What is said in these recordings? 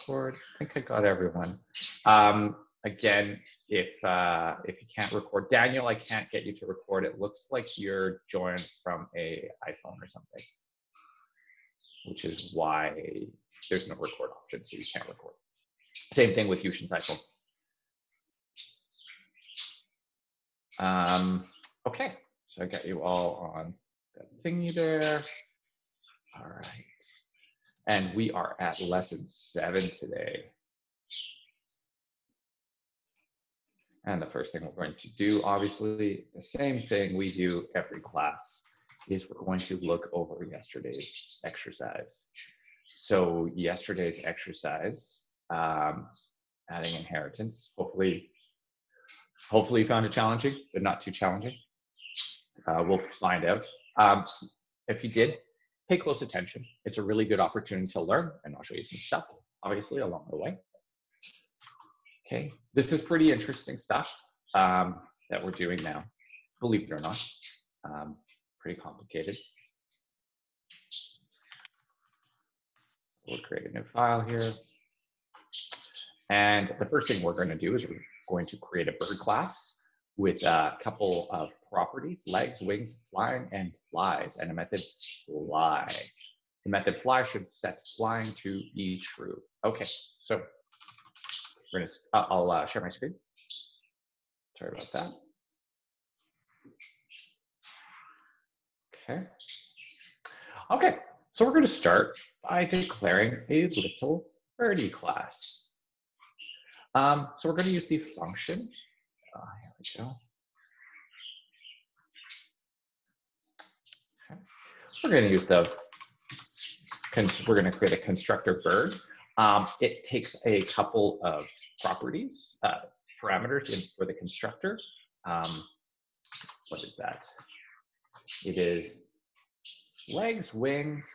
Record. I think I got everyone. Again, if you can't record, Daniel, I can't get you to record. It looks like you're joined from a iPhone or something, which is why there's no record option, so you can't record. Same thing with Yushin's iPhone. Okay, so I got you all on that thingy there. All right. And we are at lesson 7 today. And the first thing we're going to do, obviously, the same thing we do every class, is we're going to look over yesterday's exercise. So yesterday's exercise, adding inheritance, hopefully you found it challenging, but not too challenging. We'll find out. If you did, pay close attention. It's a really good opportunity to learn, and I'll show you some stuff, obviously, along the way. Okay, this is pretty interesting stuff that we're doing now, believe it or not. Pretty complicated. We'll create a new file here. And the first thing we're going to do is we're going to create a bird class with a couple of properties: legs, wings, flying, and flies, and a method fly. The method fly should set flying to be true. Okay, so we're gonna, I'll share my screen. Sorry about that. Okay, so we're going to start by declaring a little birdie class. So we're going to use the function. Here we go. Okay. We're going to use we're going to create a constructor bird. It takes a couple of properties, parameters for the constructor. What is that? It is legs, wings,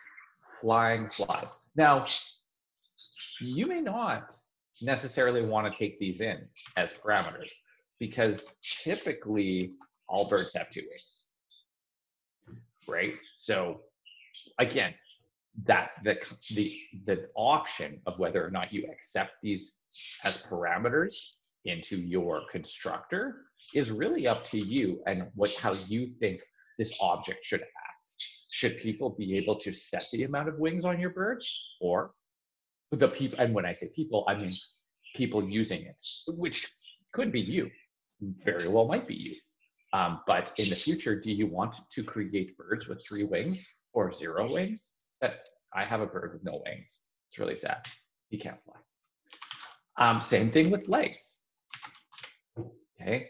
flying, flies. Now, you may not necessarily want to take these in as parameters, because typically all birds have 2 wings, right? So again, that the option of whether or not you accept these as parameters into your constructor is really up to you and how you think this object should act. Should people be able to set the amount of wings on your bird, or the people? And when I say people, I mean people using it, which could be you, very well might be you. But in the future, do you want to create birds with 3 wings or 0 wings? I have a bird with no wings. It's really sad. He can't fly. Same thing with legs. Okay,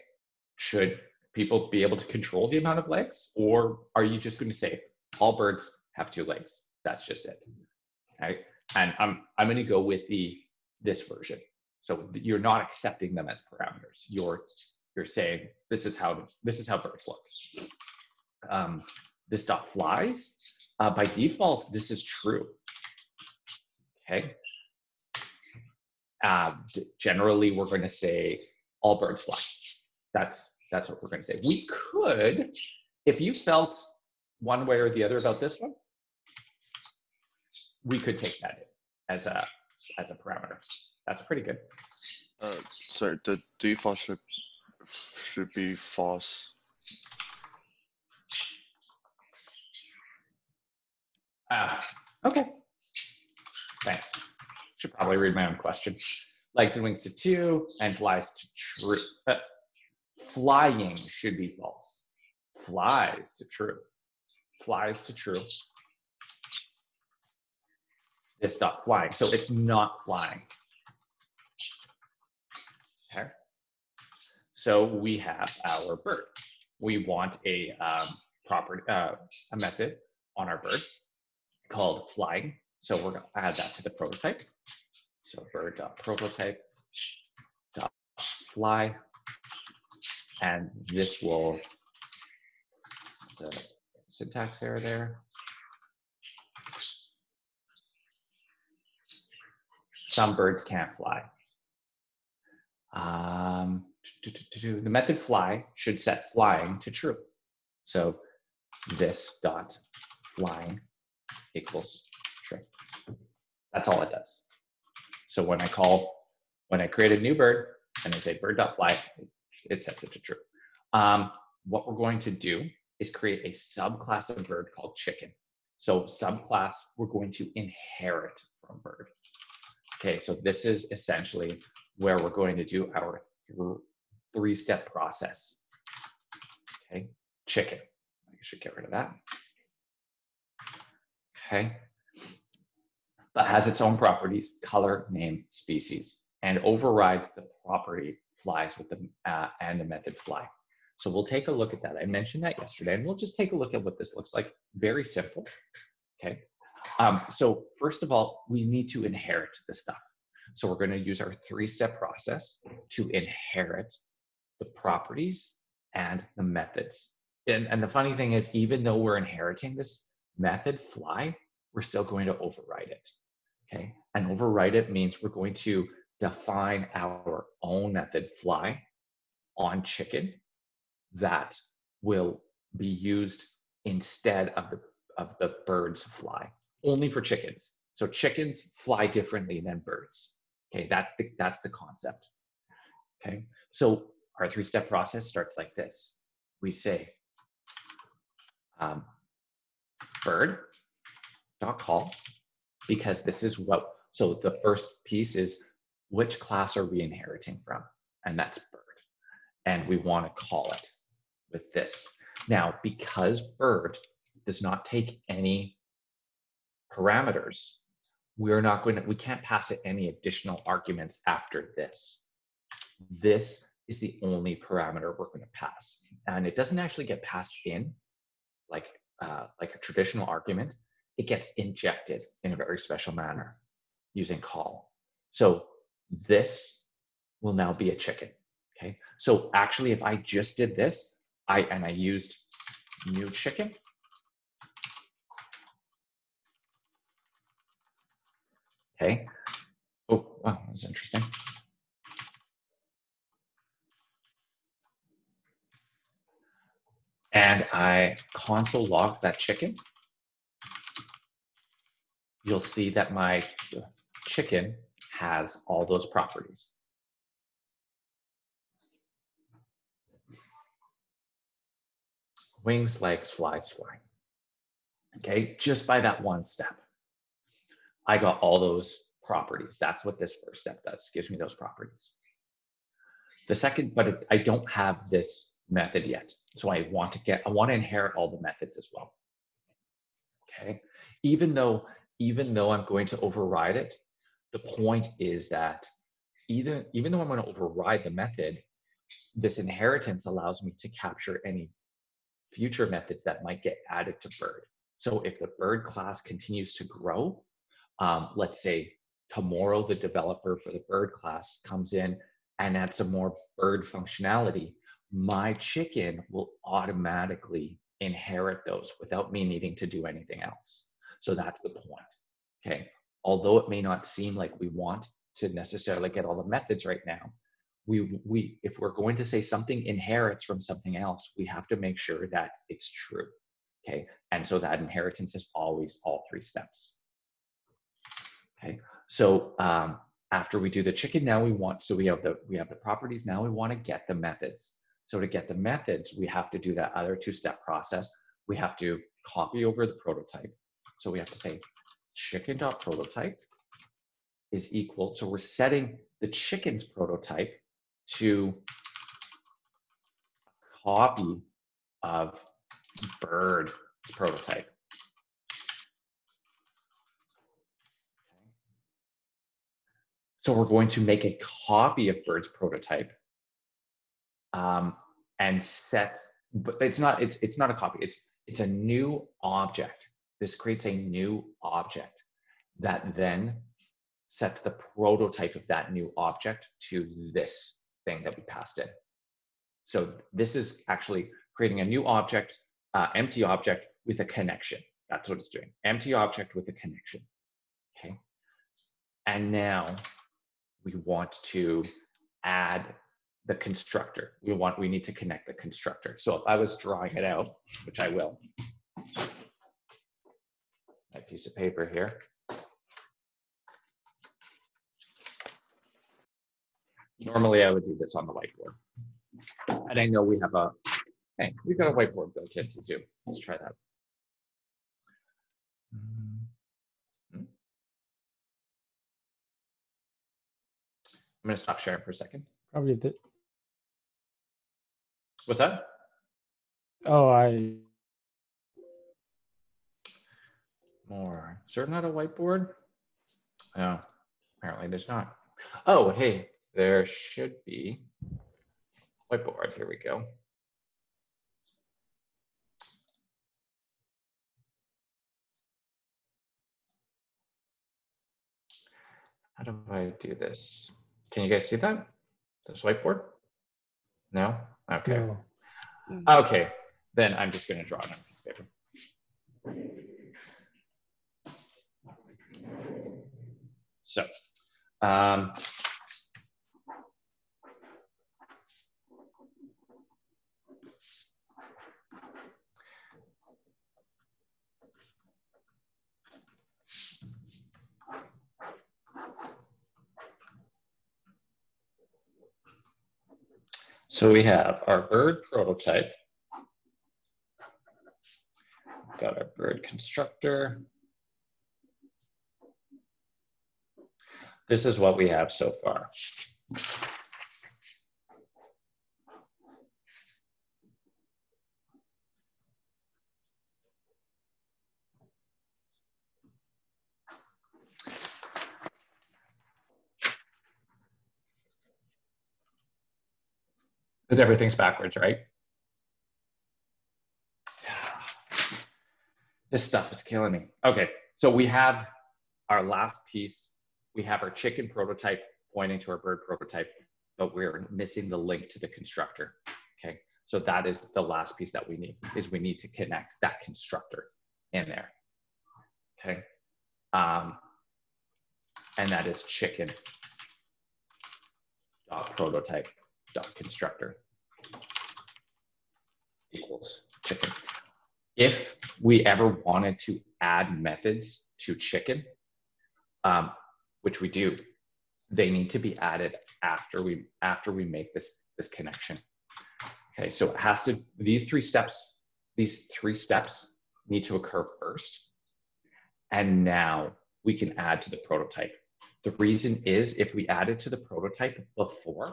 should people be able to control the amount of legs, or are you just going to say all birds have 2 legs? That's just it. Okay, and I'm going to go with this version. So you're not accepting them as parameters. You're saying this is how birds look. This dot flies. By default, this is true. Okay. Generally, we're going to say all birds fly. That's what we're going to say. We could, if you felt one way or the other about this one, we could take that in as a parameter. That's pretty good. Sorry, the default should be false. Okay. Thanks. Should probably read my own question. Legs and wings to 2 and flies to true. Flying should be false. Flies to true. Flies to true. This dot flying. So it's not flying. Okay. So we have our bird. We want a method on our bird called flying. So we're going to add that to the prototype. So bird.prototype.fly, and this will, the syntax error there. Some birds can't fly. The method fly should set flying to true. So this dot flying equals true. That's all it does. So when I create a new bird and I say bird.fly, it sets it to true. What we're going to do is create a subclass of bird called chicken. So subclass, we're going to inherit from bird. Okay, so this is essentially where we're going to do our three-step process. Okay, chicken. I should get rid of that. Okay, that has its own properties, color, name, species, and overrides the property flies with the and the method fly. So we'll take a look at that. I mentioned that yesterday, and we'll just take a look at what this looks like. Very simple. Okay. So first of all, we need to inherit the stuff. So we're going to use our three-step process to inherit the properties and the methods. And the funny thing is, even though we're inheriting this method fly, we're still going to override it. Okay. And override it means we're going to define our own method fly on chicken that will be used instead of the bird's fly, only for chickens. So chickens fly differently than birds. Okay, that's the concept. Okay, so our three-step process starts like this. We say bird.call, because this is what, so the first piece is which class are we inheriting from? And that's bird. And we want to call it with this. Now, because bird does not take any parameters, we can't pass it any additional arguments after this. This is the only parameter we're going to pass. And it doesn't actually get passed in like a traditional argument. It gets injected in a very special manner using call. So this will now be a chicken. Okay. So actually, if I just did this, I used new chicken. Okay. Oh, wow, that's interesting. And I console log that chicken. You'll see that my chicken has all those properties. Wings, legs, flies, fly. Okay, just by that one step, I got all those properties. That's what this first step does, gives me those properties. The second, but I don't have this method yet. So I want to inherit all the methods as well. Okay, even though I'm going to override it, the point is that even though I'm going to override the method, this inheritance allows me to capture any future methods that might get added to bird. So if the bird class continues to grow, let's say tomorrow the developer for the bird class comes in and adds some more bird functionality, my chicken will automatically inherit those without me needing to do anything else. So that's the point. Okay. Although it may not seem like we want to necessarily get all the methods right now, if we're going to say something inherits from something else, we have to make sure that it's true. Okay. And so that inheritance is always all three steps. Okay. So after we do the chicken, now we have the properties. Now we want to get the methods. So to get the methods, we have to do that other two-step process. We have to copy over the prototype. So we have to say chicken.prototype is equal. So we're setting the chicken's prototype to a copy of bird's prototype. So we're going to make a copy of bird's prototype and set, but it's not a copy, it's a new object. This creates a new object that then sets the prototype of that new object to this thing that we passed in. So this is actually creating a new object, empty object with a connection. That's what it's doing, empty object with a connection, okay? And now we want to add the constructor. We need to connect the constructor. So if I was drawing it out, which I will, my piece of paper here. Normally I would do this on the whiteboard. And I know we have a, hey, we've got a whiteboard built into Zoom. Let's try that. I'm gonna stop sharing for a second. Probably did. What's that? Oh, More. Is there not a whiteboard? Oh, apparently there's not. Oh, hey, there should be whiteboard. Here we go. How do I do this? Can you guys see that? This whiteboard? No? Okay. no. Okay, then I'm just gonna draw it on a piece of paper. So, so we have our bird prototype, got our bird constructor. This is what we have so far. Because everything's backwards, right? This stuff is killing me. Okay, so we have our last piece. We have our chicken prototype pointing to our bird prototype, but we're missing the link to the constructor. Okay, so that is the last piece that we need, is we need to connect that constructor in there. Okay, and that is chicken dot prototype dot constructor equals chicken. If we ever wanted to add methods to chicken, which we do, they need to be added after we make this connection. Okay, so it has to, these three steps need to occur first, and now we can add to the prototype. The reason is, if we added to the prototype before,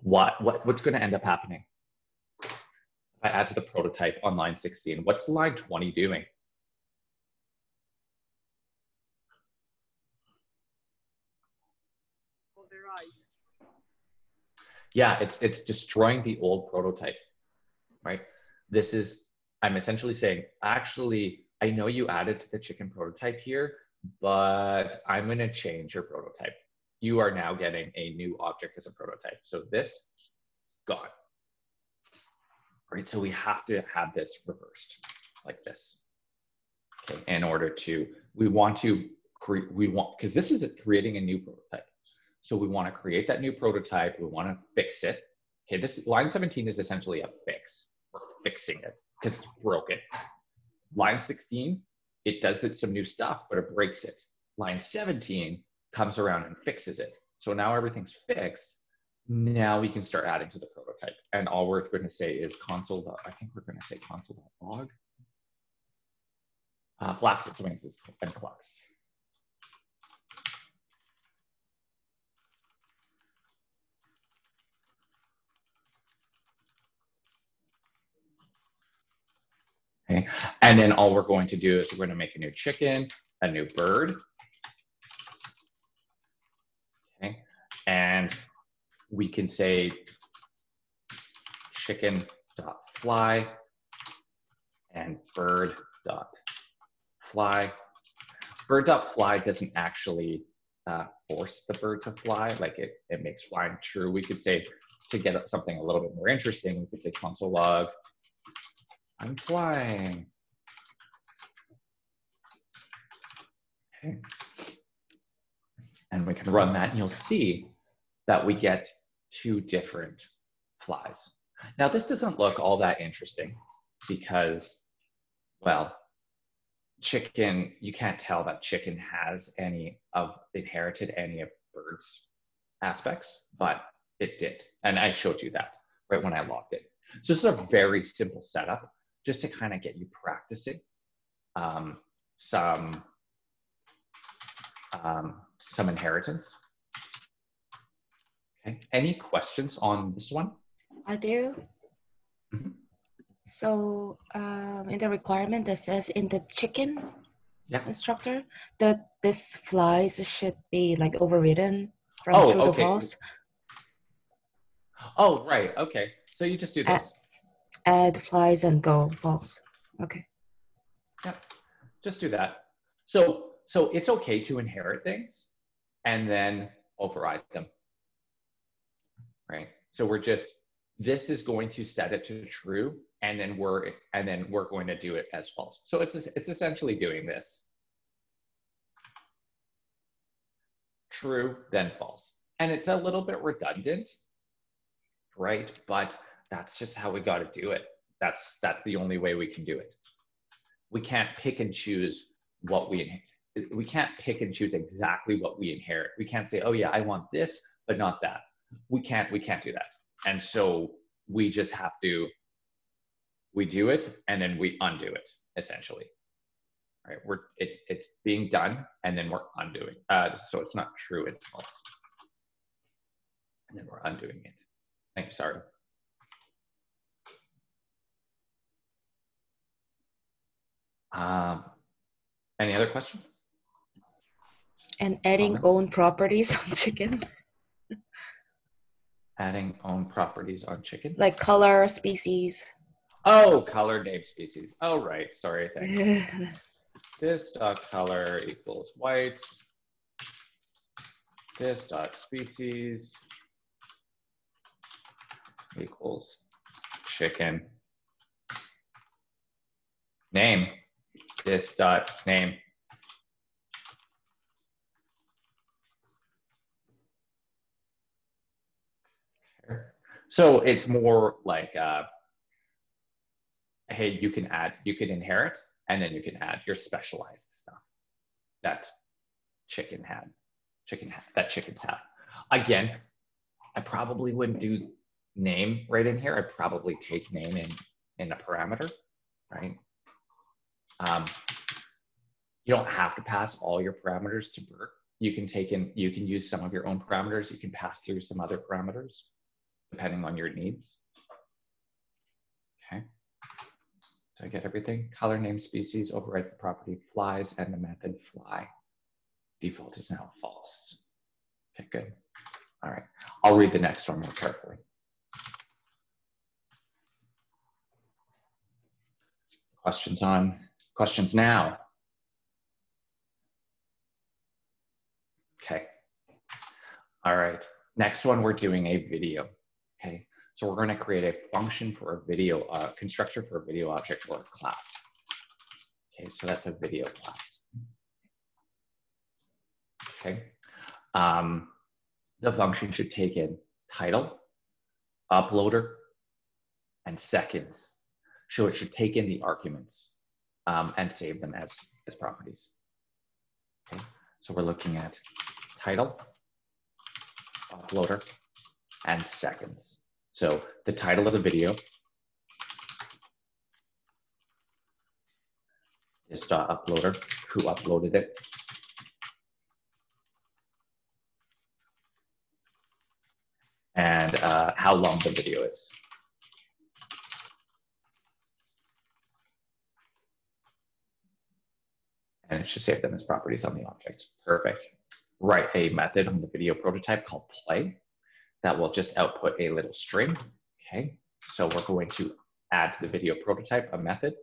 what's going to end up happening? If I add to the prototype on line 16, what's line 20 doing? Yeah, it's destroying the old prototype, right? This is, I'm essentially saying, actually, I know you added to the chicken prototype here, but I'm going to change your prototype. You are now getting a new object as a prototype. So this, gone. Right, so we have to have this reversed like this. Okay, in order to, because this is creating a new prototype. So we want to create that new prototype. We want to fix it. Okay, this line 17 is essentially a fix. We're fixing it because it's broken. Line 16, it does some new stuff, but it breaks it. Line 17 comes around and fixes it. So now everything's fixed. Now we can start adding to the prototype. And all we're going to say is console. I think we're going to say console.log. Flaps and swings and clocks. Okay. And then all we're going to do is we're going to make a new chicken, a new bird. Okay. And we can say chicken.fly and bird.fly. Bird.fly doesn't actually force the bird to fly, like it makes flying true. We could say, to get something a little bit more interesting, we could say console log, I'm flying. Okay. And we can run that, and you'll see that we get two different flies. Now, this doesn't look all that interesting because, well, chicken, you can't tell that chicken has inherited any of birds' aspects, but it did. And I showed you that right when I logged in. So this is a very simple setup just to kind of get you practicing some inheritance. Okay. Any questions on this one? I do. Mhm. So in the requirement that says in the chicken Yeah. instructor, that this flies should be like overridden from Oh, true to okay. false. Oh, right. Okay. So you just do this. Add flies and go false. Okay. Yep. Just do that. So it's okay to inherit things and then override them. Right. So this is going to set it to true, and then we're going to do it as false. So it's essentially doing this. True, then false. And it's a little bit redundant, right? But that's just how we got to do it. That's the only way we can do it. We can't pick and choose we can't pick and choose exactly what we inherit. We can't say, oh yeah, I want this, but not that. We can't do that. And so we just have to, we do it and then we undo it, essentially. Right? It's being done and then we're undoing. So it's not true, it's false. And then we're undoing it. Thank you, sorry. Any other questions? And adding Comments? own properties on chicken. Adding own properties on chicken? Like color, species. Oh, color, name, species. Oh, right. Sorry, thanks. This dot color equals white. This dot species equals chicken. Name. This dot name. So it's more like, hey, you can inherit, and then you can add your specialized stuff that chickens have. Again, I probably wouldn't do name right in here. I'd probably take name in a parameter, right? You don't have to pass all your parameters to BERT. You can use some of your own parameters. You can pass through some other parameters depending on your needs. Okay. Did I get everything? Color, name, species overrides the property flies and the method fly. Default is now false. Okay, good. All right. I'll read the next one more carefully. Questions now. Okay. All right. Next one, we're doing a video. Okay. So we're going to create a function for a video, constructor for a video object or a class. Okay. So that's a video class. Okay. The function should take in title, uploader, and seconds. So it should take in the arguments and save them as properties. Okay. So we're looking at title, uploader, and seconds. So the title of the video is .uploader, who uploaded it, and how long the video is. And it should save them as properties on the object. Perfect. Write a method on the video prototype called play that will just output a little string. Okay, so we're going to add to the video prototype a method.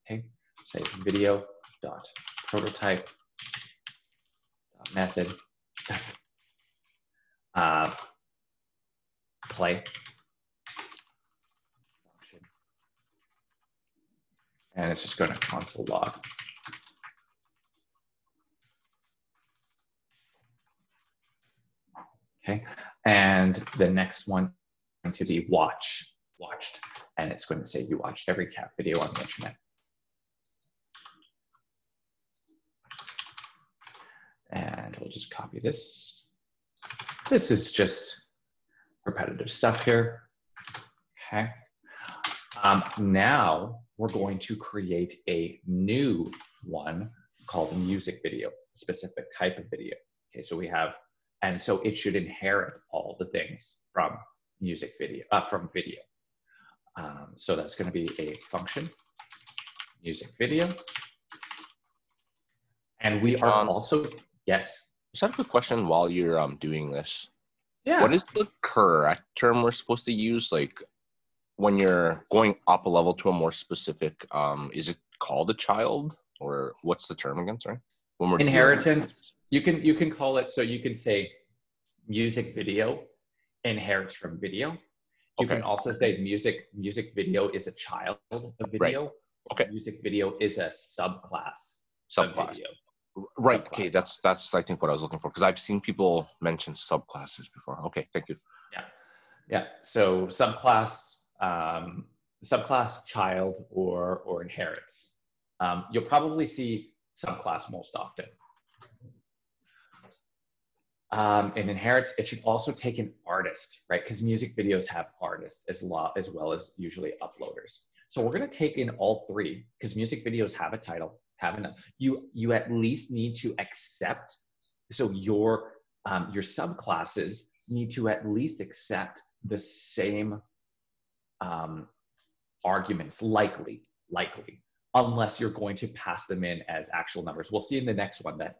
Okay, say video dot prototype dot method play function, and it's just going to console log. Okay, and the next one is going to be watched, and it's going to say you watched every cat video on the internet. And we'll just copy this. This is just repetitive stuff here. Okay. Now we're going to create a new one called a music video, a specific type of video. Okay, so we have, and so it should inherit all the things from music video, from video. So that's going to be a function, music video. And we are also, yes. Just have a quick question while you're doing this. Yeah. What is the correct term we're supposed to use? Like when you're going up a level to a more specific, is it called a child, or what's the term again? Sorry. When we're inheritance, you can call it, so you can say music video inherits from video. You can also say music video is a child of video. Right. Okay. Music video is a subclass. Of video. Right. Subclass. Okay. That's I think what I was looking for, because I've seen people mention subclasses before. Okay. Thank you. Yeah. Yeah. So subclass, subclass child or inherits. You'll probably see subclass most often. And inherits, it should also take an artist, right? Because music videos have artists as well as usually uploaders. So we're going to take in all three, because music videos have a title, you at least need to accept. So your subclasses need to at least accept the same arguments, likely, unless you're going to pass them in as actual numbers. We'll see in the next one that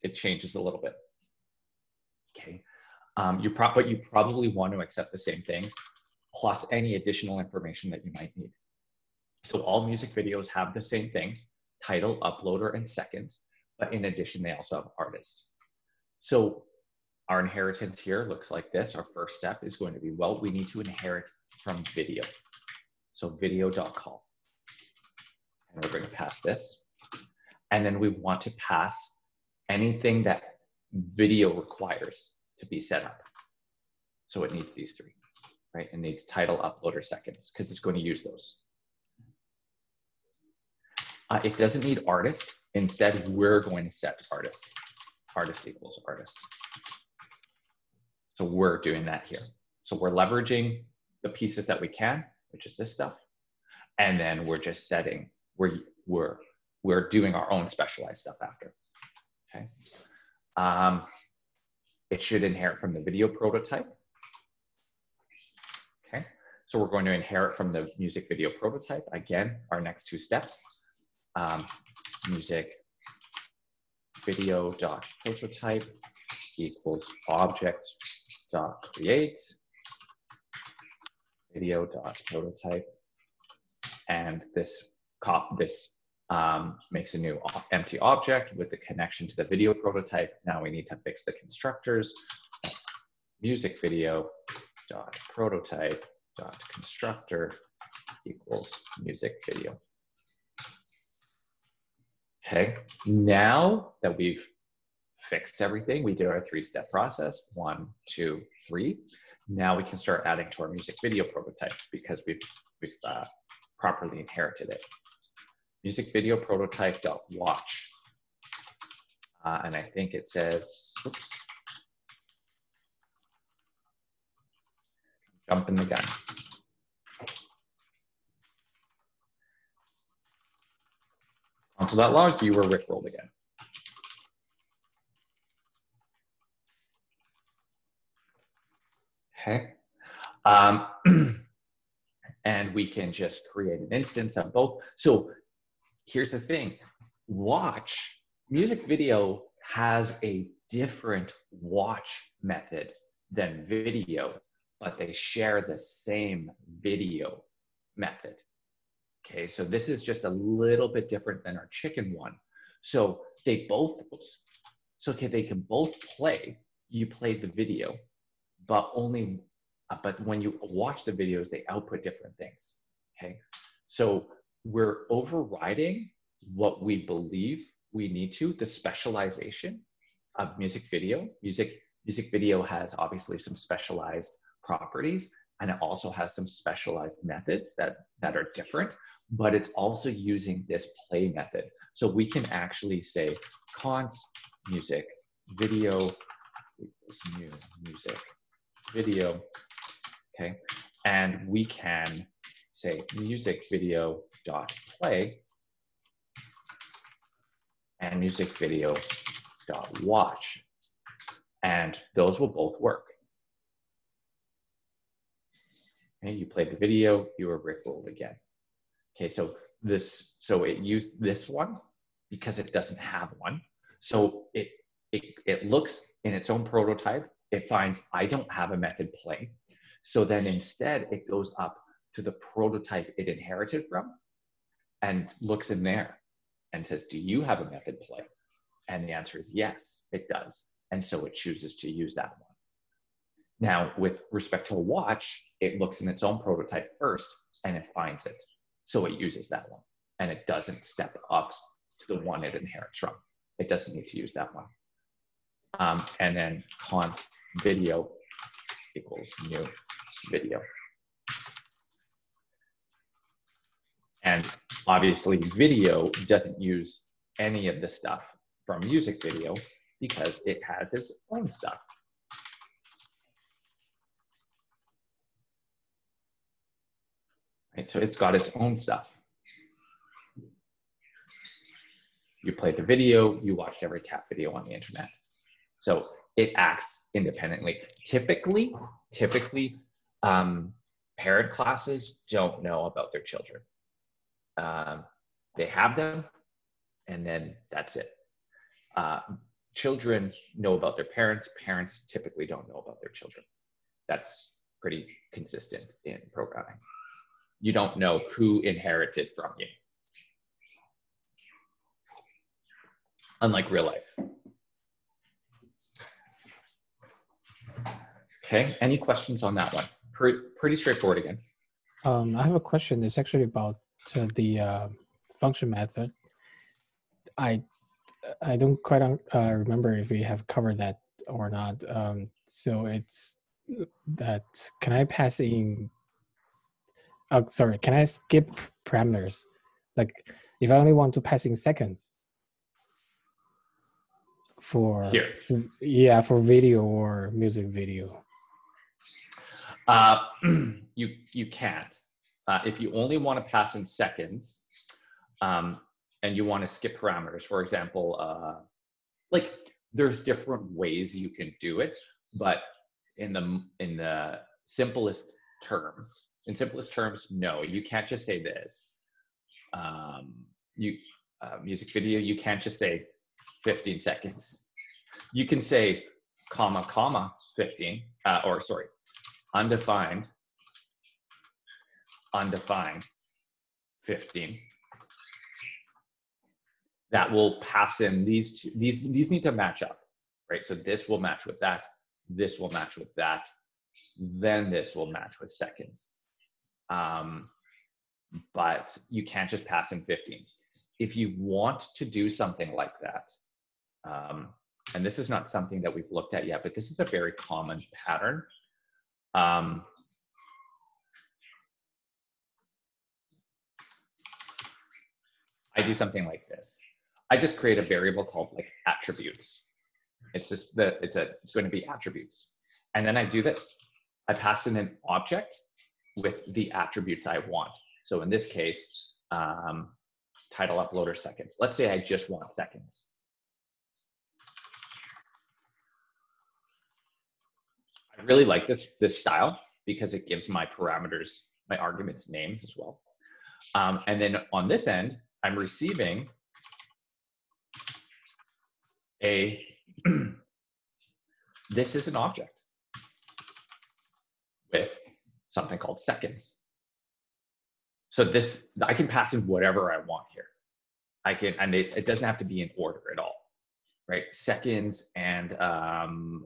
it changes a little bit. Okay, but you probably want to accept the same things, plus any additional information that you might need. So all music videos have the same thing, title, uploader, and seconds, but in addition, they also have artists. So our inheritance here looks like this. Our first step is going to be, well, we need to inherit from video. So video.call. And we're going to pass this. And then we want to pass anything that video requires to be set up. So it needs these three, right? It needs title, uploader, seconds, because it's going to use those. It doesn't need artist. Instead, we're going to set artist. Artist equals artist. So we're doing that here. So we're leveraging the pieces that we can, which is this stuff. And then we're just setting, we're doing our own specialized stuff after, okay? It should inherit from the video prototype. Okay, so we're going to inherit from the music video prototype. Again, our next two steps, music video dot prototype equals object dot create video dot prototype, and this makes a new empty object with the connection to the video prototype. Now we need to fix the constructors. Music video dot prototype dot constructor equals music video. Okay, now that we've fixed everything, we did our three-step process, 1, 2, 3. Now we can start adding to our music video prototype because we've properly inherited it. Music video prototype dot watch, and I think it says, oops, jumping the gun. Console.log, you were rickrolled again. Okay. And we can just create an instance of both. So here's the thing, watch, music video has a different watch method than video, but they share the same video method. Okay, so this is just a little bit different than our chicken one. So they both, okay, they can both play, you played the video, but but when you watch the videos, they output different things, okay? So we're overriding what we believe we need to, the specialization of music video. Music Music video has obviously some specialized properties, and it also has some specialized methods that are different, but it's also using this play method. So we can actually say const music video equals new music video, okay? And we can say music video dot play and music video dot watch, and those will both work. Okay, you played the video, you were rickrolled again. Okay, so it used this one because it doesn't have one. So it looks in its own prototype, it finds I don't have a method play. So then instead it goes up to the prototype it inherited from and looks in there and says, do you have a method play? And the answer is yes, it does. And so it chooses to use that one. Now, with respect to a watch, it looks in its own prototype first and it finds it. So it uses that one and it doesn't step up to the one it inherits from. It doesn't need to use that one. And then const video equals new video. And obviously video doesn't use any of the stuff from music video because it has its own stuff. Right, so it's got its own stuff. You played the video, you watched every cat video on the internet. So it acts independently. Typically, parent classes don't know about their children. They have them, and then that's it. Children know about their parents. Parents typically don't know about their children. That's pretty consistent in programming. You don't know who inherited from you. Unlike real life. Okay, any questions on that one? Pretty straightforward again. I have a question. It's actually about the function method. I don't quite remember if we have covered that or not. So it's that, can I pass in, sorry, can I skip parameters? Like if I only want to pass in seconds for, Here. Yeah, for video or music video. You can't. If you only want to pass in seconds, and you want to skip parameters, for example, like there's different ways you can do it, but in the simplest terms, no, you can't just say this. Music video, you can't just say 15 seconds. You can say comma 15, or sorry, undefined 15. That will pass in these two. These need to match up, right? So this will match with that. This will match with that. Then this will match with seconds. But you can't just pass in 15. If you want to do something like that, and this is not something that we've looked at yet, but this is a very common pattern. I do something like this. I just create a variable called like attributes. It's just it's going to be attributes. And then I do this. I pass in an object with the attributes I want. So in this case, title uploader seconds. Let's say I just want seconds. I really like this style because it gives my parameters, my arguments, names as well. And then on this end, I'm receiving this is an object with something called seconds. So this, I can pass in whatever I want here. And it doesn't have to be in order at all, right? Seconds and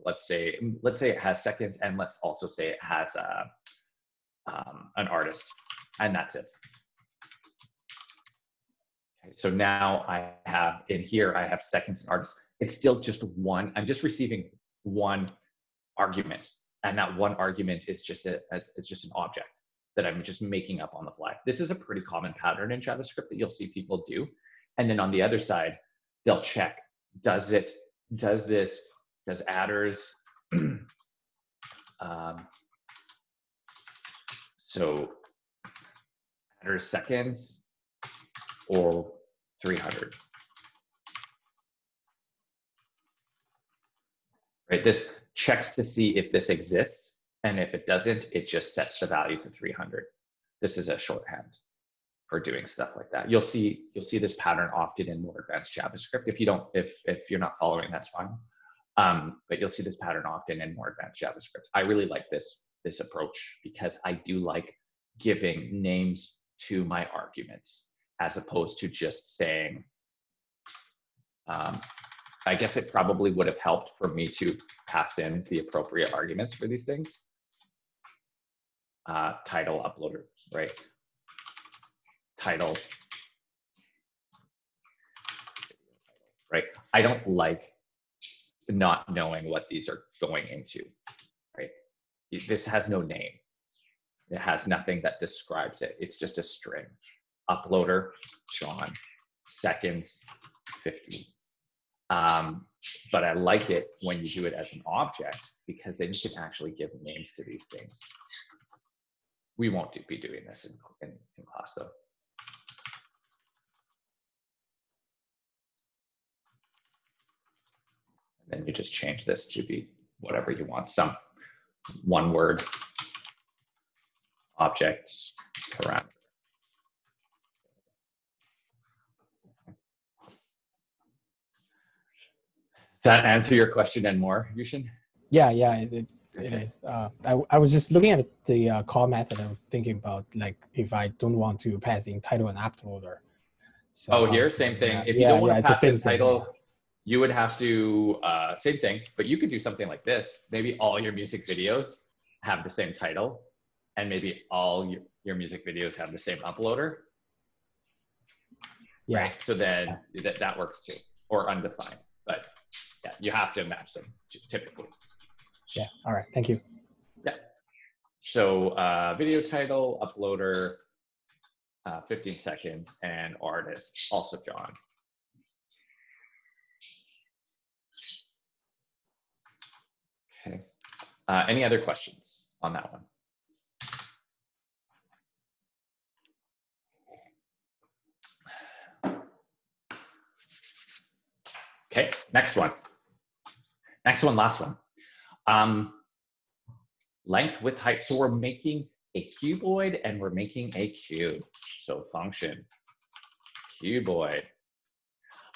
let's say it has seconds, and let's also say it has an artist, and that's it. Okay, so now I have in here, I have seconds and artists. It's still just one. I'm just receiving one argument, and that one argument is just it's just an object that I'm just making up on the fly. This is a pretty common pattern in JavaScript that you'll see people do. And then on the other side, they'll check, does adders, so adders seconds or 300. Right, this checks to see if this exists, and if it doesn't, it just sets the value to 300. This is a shorthand for doing stuff like that. You'll see this pattern often in more advanced JavaScript. If you're not following, that's fine. But you'll see this pattern often in more advanced JavaScript. I really like this approach because I do like giving names to my arguments as opposed to just saying, I guess it probably would have helped for me to pass in the appropriate arguments for these things. Title, uploader, right? Title, right? I don't like not knowing what these are going into, right? This has no name. It has nothing that describes it. It's just a string. Uploader, John, seconds, 50. But I like it when you do it as an object because then you can actually give names to these things. We won't be doing this in class though. And then you just change this to be whatever you want. Some one word, objects, parameter. Does that answer your question and more, Yushin? Yeah, it is. I was just looking at the call method. I was thinking about like if I don't want to pass in title and uploader. So, here, same thing. If you don't want to pass in title, you would have to, same thing, but you could do something like this. Maybe all your music videos have the same title, and maybe all your music videos have the same uploader. Yeah. Right? So then that works too, or undefined. But yeah, you have to match them typically. Yeah. All right. Thank you. Yeah. So video title, uploader, 15 seconds, and artist, also John. Okay. Any other questions on that one? Okay, next one. Last one. Length, width, height. So we're making a cuboid and we're making a cube. So function cuboid.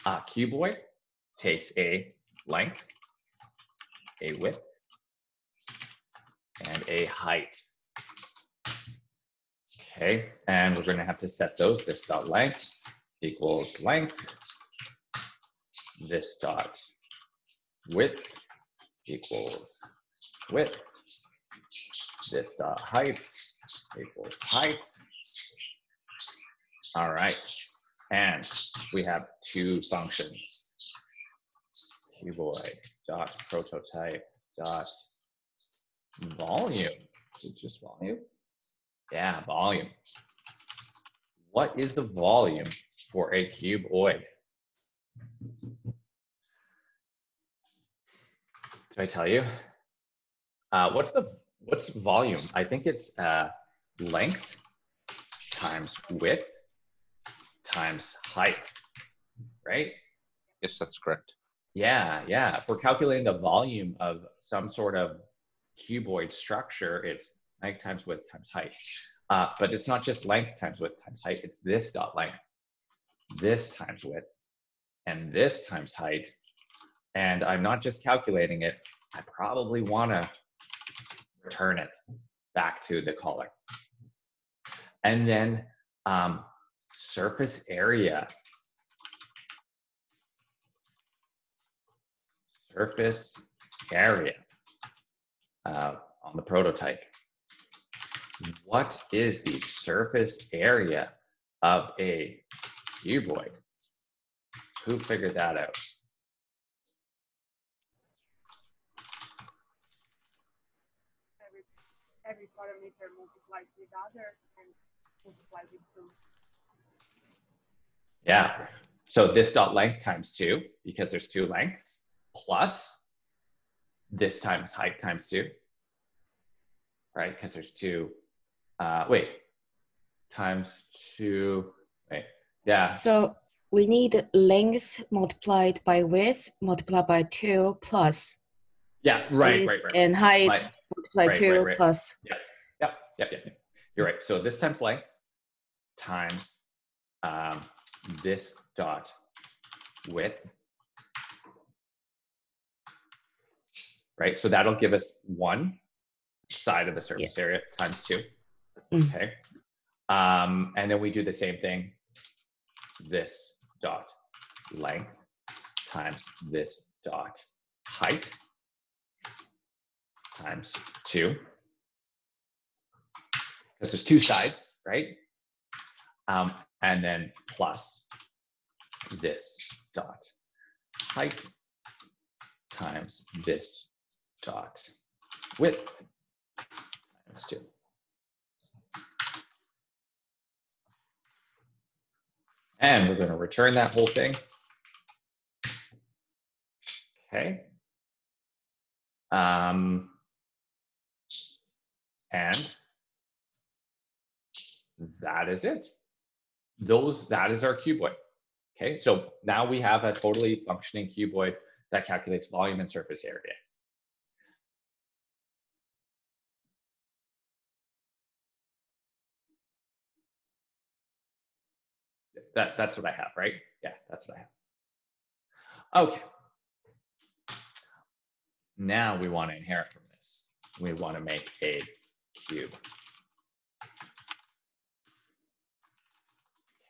Cuboid takes a length, a width, and a height. Okay, and we're going to have to set those. This dot length equals length. This dot width equals width. This dot height equals height. All right, and we have two functions. Cuboid dot prototype dot volume. Is it just volume? Yeah, volume. What is the volume for a cuboid? Do I tell you? What's volume? I think it's length times width times height, right? Yes, that's correct. Yeah. If we're calculating the volume of some sort of cuboid structure, it's length times width times height. But it's not just length times width times height. It's this dot length, this times width, and this times height. And I'm not just calculating it. I probably want to return it back to the caller. And then surface area. Surface area on the prototype. What is the surface area of a cuboid? Who figured that out? every parameter multiplied with other and multiplied with 2. Yeah. So this dot length times 2, because there's 2 lengths, plus this times height times 2, right? Because there's 2, wait, times 2, wait, yeah. So we need length multiplied by width multiplied by 2 plus Yeah, right. and height Right. multiplied 2 plus. Yep. You're right. So this times length times this dot width, right? So that'll give us 1 side of the surface area times 2. Okay. And then we do the same thing. This dot length times this dot height times 2. Because there's 2 sides, right? And then plus this dot height times this dot width times 2. And we're going to return that whole thing. Okay. And that is it. That is our cuboid. Okay, so now we have a totally functioning cuboid that calculates volume and surface area. That's what I have, right? Yeah, that's what I have. Okay. Now we want to inherit from this. We want to make a cube.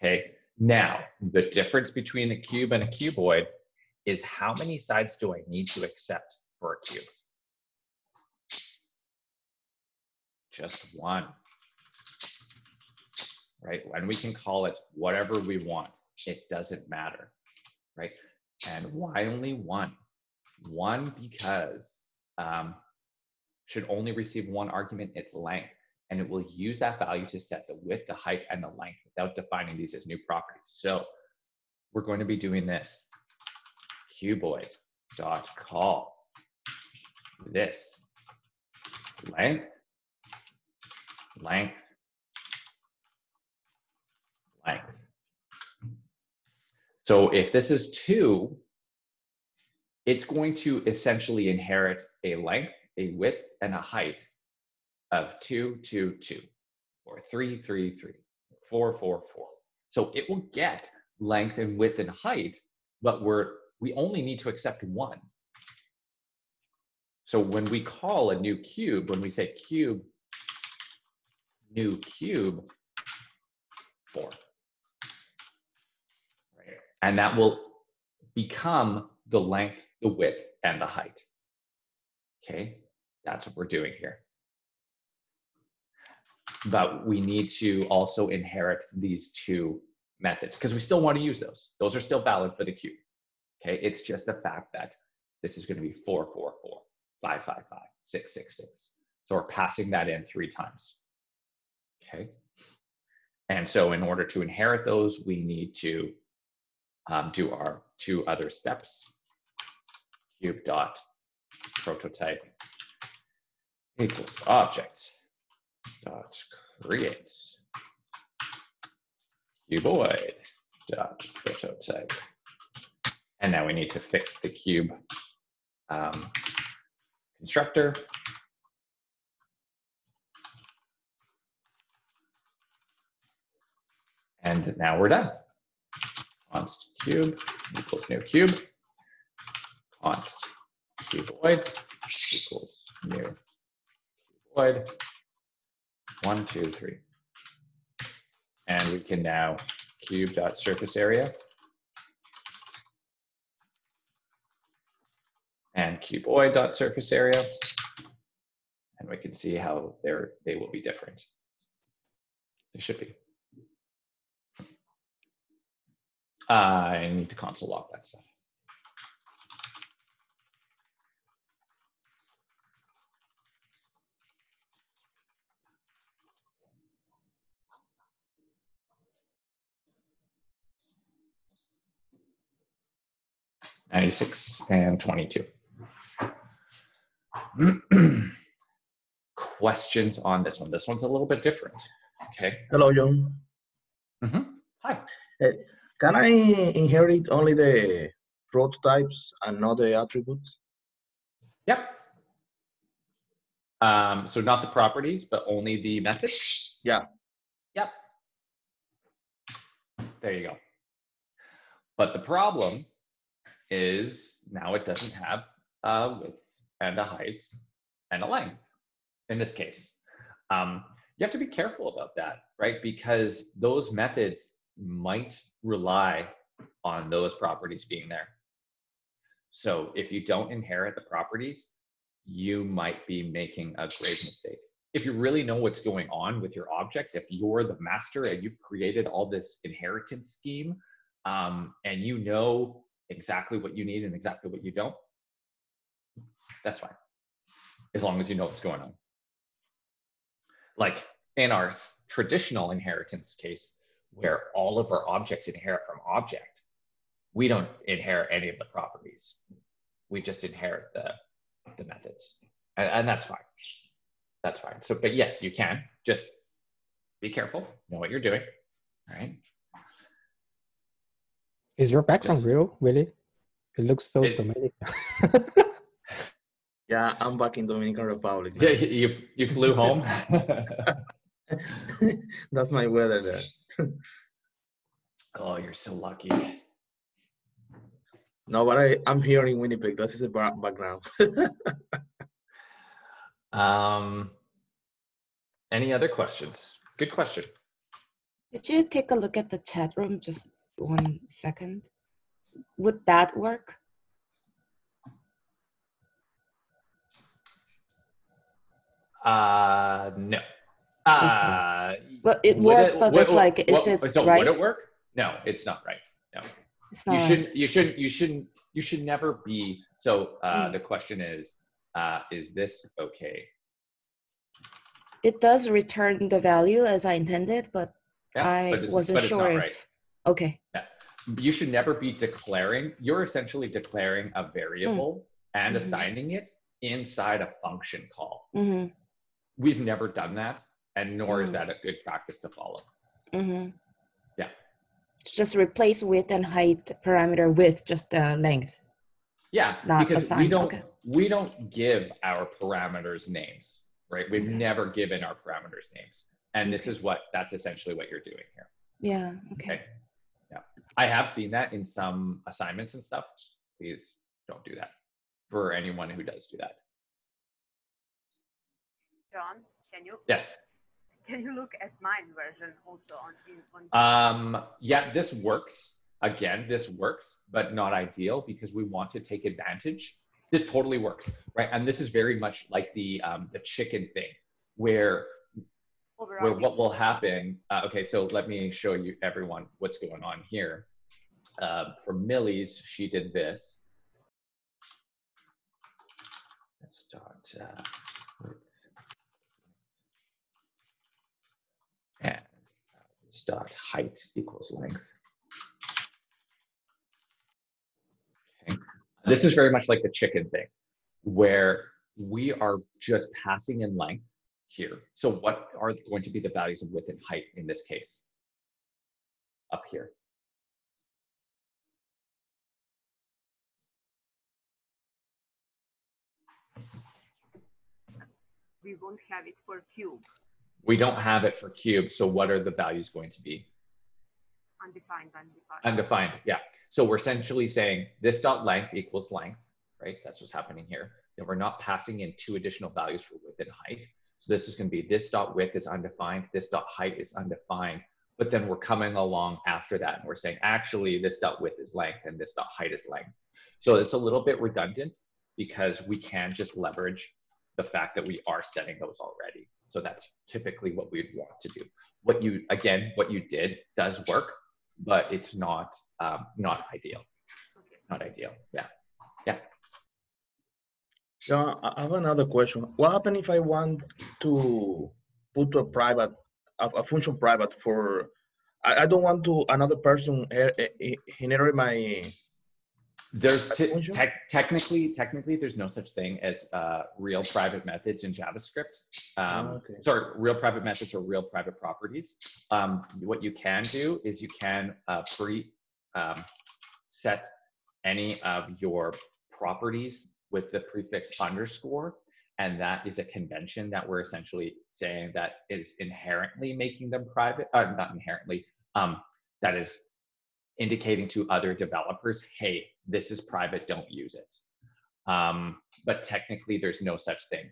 Okay, now the difference between a cube and a cuboid is how many sides do I need to accept for a cube? Just 1. Right? And we can call it whatever we want. It doesn't matter, right? And why only 1? 1 because should only receive 1 argument, its length, and it will use that value to set the width, the height, and the length without defining these as new properties. So we're going to be doing this. Cuboid dot call this length, length, length. So if this is 2, it's going to essentially inherit a length, a width, and a height of 2, 2, 2, or 3, 3, 3, 4, 4, 4. So it will get length and width and height, but we only need to accept 1. So when we call a new cube, when we say cube, new cube, 4. Right? And that will become the length, the width, and the height. Okay, that's what we're doing here. But we need to also inherit these 2 methods because we still want to use those. Those are still valid for the cube. Okay, it's just the fact that this is going to be 4, 4, 4, 5, 5, 5, 6, 6, 6. So we're passing that in 3 times. Okay, and so in order to inherit those, we need to do our 2 other steps. Cube dot prototype equals object dot creates cuboid dot prototype. And now we need to fix the cube constructor. And now we're done. Const cube equals new cube. Const cuboid equals new cuboid. 1, 2, 3. And we can now cube.surface area and cuboid.surface area. And we can see how they will be different. They should be. I need to console log that stuff. 96 and 22. Questions on this one? This one's a little bit different. Okay. Hello, John. Hi. Can I inherit only the prototypes and not the attributes? Yep. So not the properties, but only the methods? Yeah. Yep. There you go. But the problem is now it doesn't have a width and a height and a length in this case. You have to be careful about that, right? Because those methods might rely on those properties being there. So if you don't inherit the properties, you might be making a grave mistake. If you really know what's going on with your objects, if you're the master and you've created all this inheritance scheme, and you know exactly what you need and exactly what you don't, that's fine, as long as you know what's going on. Like in our traditional inheritance case, where all of our objects inherit from object, we don't inherit any of the properties. We just inherit the methods, and that's fine. That's fine. So, but yes, you can. Just be careful, know what you're doing, all right? Is your background Just- real, really? It looks so It- Dominican. Yeah, I'm back in Dominican Republic. Yeah, you flew home? That's my weather there. Oh, you're so lucky. No, but I'm here in Winnipeg. That is the background. Any other questions? Good question. Could you take a look at the chat room just 1 second? Would that work? No. Well, it Would works, but it's like, is it so right? would it work? No, it's not right. No. It's not right. You should never be. So the question is this okay? It does return the value as I intended, but Yeah, I but it's wasn't not sure if, right. okay. You should never be declaring, you're essentially declaring a variable and assigning it inside a function call. Mm-hmm. We've never done that, and nor is that a good practice to follow. Mm-hmm. Yeah. Just replace width and height parameter with just the length. Yeah, Not because assigned, we don't give our parameters names, right? We've never given our parameters names. And this is that's essentially what you're doing here. Yeah, okay. Okay. Yeah. I have seen that in some assignments and stuff. Please don't do that for anyone who does do that. John, can you Yes. look at mine version also on Yeah, this works. Again, this works, but not ideal because we want to take advantage. This totally works, right? And this is very much like the chicken thing, where what will happen. Okay, so let me show you everyone what's going on here. For Millie's, she did this. Let's start with and dot height equals length. Okay. This is very much like the chicken thing, where we are just passing in length here. So what are going to be the values of width and height in this case? Up here. we won't have it for cube. We don't have it for cube, so what are the values going to be? Undefined. Undefined, yeah. So we're essentially saying this dot length equals length, right? That's what's happening here. Then we're not passing in 2 additional values for width and height. So this is going to be this dot width is undefined, this dot height is undefined, but then we're coming along after that and we're saying actually this dot width is length and this dot height is length. So it's a little bit redundant because we can just leverage the fact that we are setting those already. So that's typically what we'd want to do. What you did does work, but it's not ideal. Not ideal. Yeah. Yeah. So I have another question. What happens if I want to put a function private for, I don't want to another person inherit my There's function? technically there's no such thing as real private methods in JavaScript. Okay. Sorry, real private methods or real private properties. What you can do is you can set any of your properties with the prefix underscore, and that is a convention that we're essentially saying that is inherently making them private, not inherently, that is indicating to other developers, hey, this is private, don't use it. But technically there's no such thing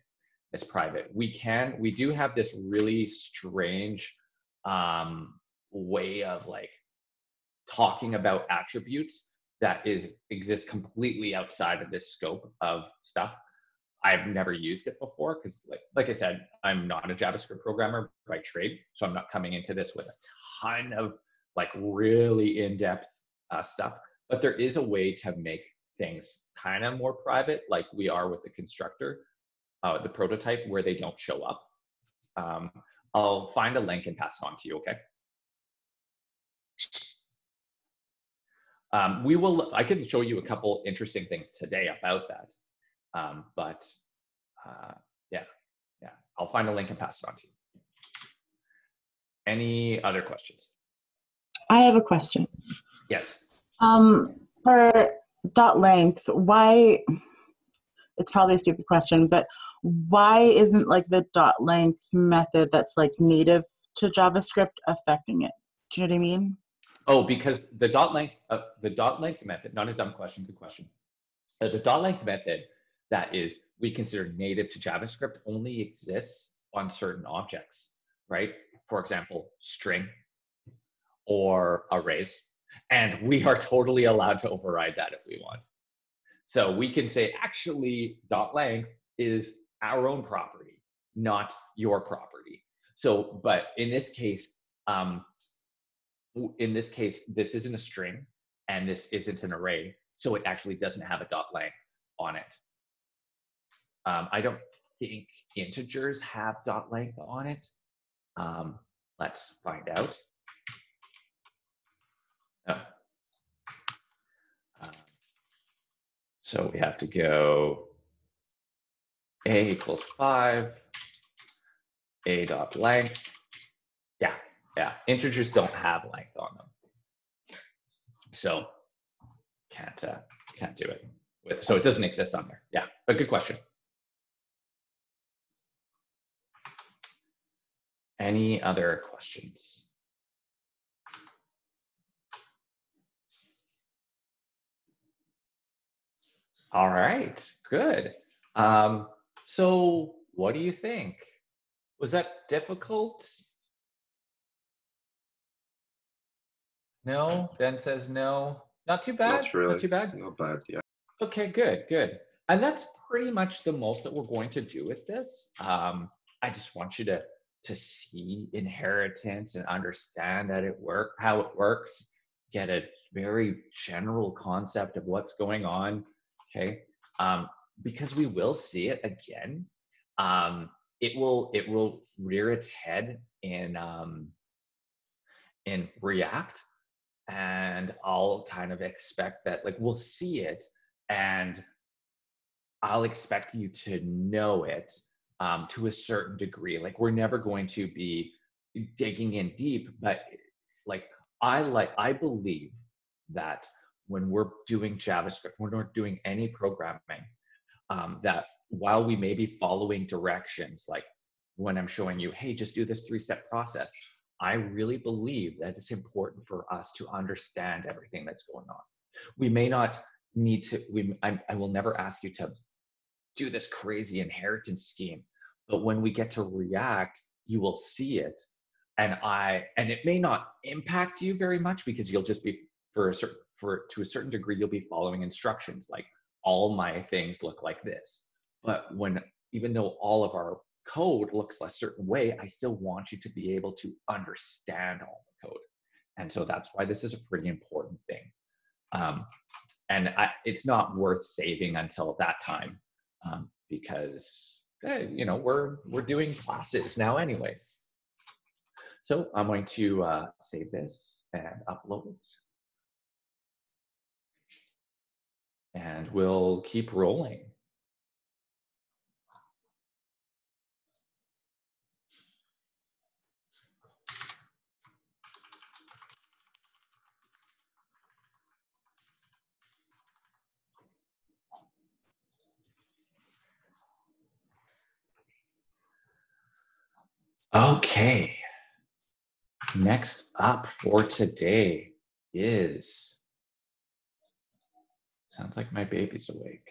as private. We do have this really strange way of like talking about attributes that exists completely outside of this scope of stuff. I've never used it before because like I said, I'm not a JavaScript programmer by trade. So I'm not coming into this with a ton of like really in-depth stuff, but there is a way to make things kind of more private, like we are with the constructor, the prototype, where they don't show up. I'll find a link and pass it on to you, okay? I can show you a couple interesting things today about that. Yeah, I'll find a link and pass it on to you. Any other questions? I have a question. Yes. For dot length, why, it's probably a stupid question, but why isn't like the dot length method that's like native to JavaScript affecting it? Do you know what I mean? Oh, because the dot length method, not a dumb question, good question. The dot length method that is we consider native to JavaScript only exists on certain objects, right? For example, string or arrays. And we are totally allowed to override that if we want. So we can say, actually, dot length is our own property, not your property. So, but in this case, this isn't a string and this isn't an array. So it actually doesn't have a dot length on it. I don't think integers have dot length on it. Let's find out. So we have to go a equals 5, a dot length. Yeah, integers don't have length on them. So can't do it. So it doesn't exist on there. Yeah, but good question. Any other questions? All right, good. So what do you think? Was that difficult? No, Ben says no. Not too bad, Not really. not too bad. Not bad, yeah. Okay, good. And that's pretty much the most that we're going to do with this. I just want you to see inheritance and understand that how it works, get a very general concept of what's going on, okay? Because we will see it again. It will rear its head in React, and I'll kind of expect that, like, we'll see it, and I'll expect you to know it to a certain degree. Like, we're never going to be digging in deep, but like I believe that when we're doing JavaScript, when we're doing any programming, that while we may be following directions, like when I'm showing you, hey, just do this 3-step process, I really believe that it's important for us to understand everything that's going on. We may not need to, I will never ask you to do this crazy inheritance scheme, but when we get to React, you will see it. And it may not impact you very much because you'll just be, to a certain degree, you'll be following instructions, like all my things look like this. But even though all of our code looks a certain way, I still want you to be able to understand all the code. And so that's why this is a pretty important thing. It's not worth saving until that time because we're doing classes now anyways. So I'm going to save this and upload it. And we'll keep rolling. Okay. Next up for today is, sounds like my baby's awake.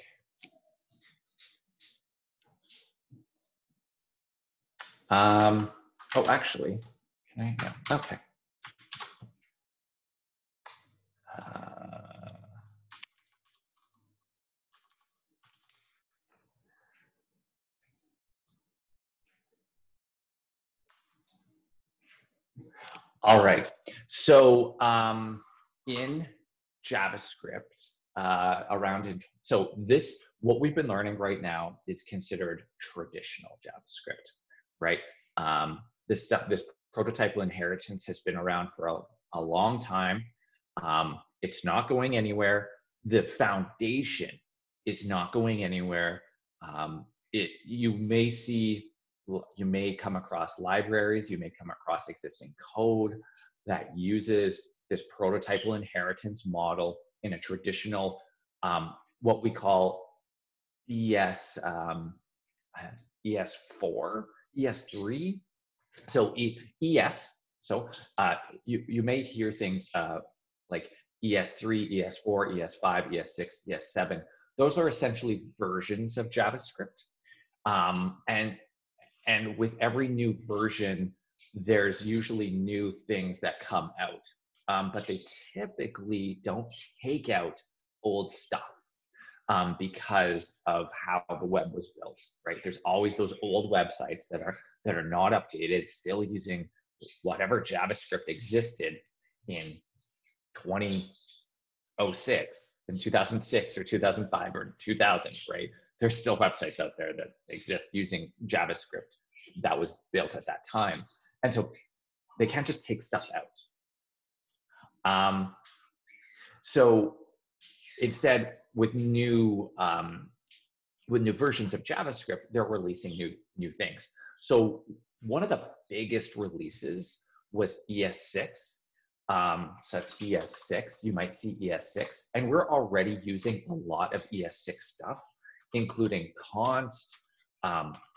Oh, actually, can I? No, okay. All right. So in JavaScript, so this, what we've been learning right now is considered traditional JavaScript, right? This prototypal inheritance has been around for a long time. It's not going anywhere. The foundation is not going anywhere. You may come across libraries, you may come across existing code that uses this prototypal inheritance model in a traditional, what we call ES4, ES3. So ES, so you may hear things like ES3, ES4, ES5, ES6, ES7. Those are essentially versions of JavaScript. And with every new version, there's usually new things that come out, but they typically don't take out old stuff because of how the web was built, right? There's always those old websites that are not updated, still using whatever JavaScript existed in 2006, in 2006 or 2005 or 2000, right? There's still websites out there that exist using JavaScript that was built at that time. And so they can't just take stuff out. So instead, with new versions of JavaScript, they're releasing new things. So one of the biggest releases was ES6. So that's ES6. You might see ES6, and we're already using a lot of ES6 stuff, including const,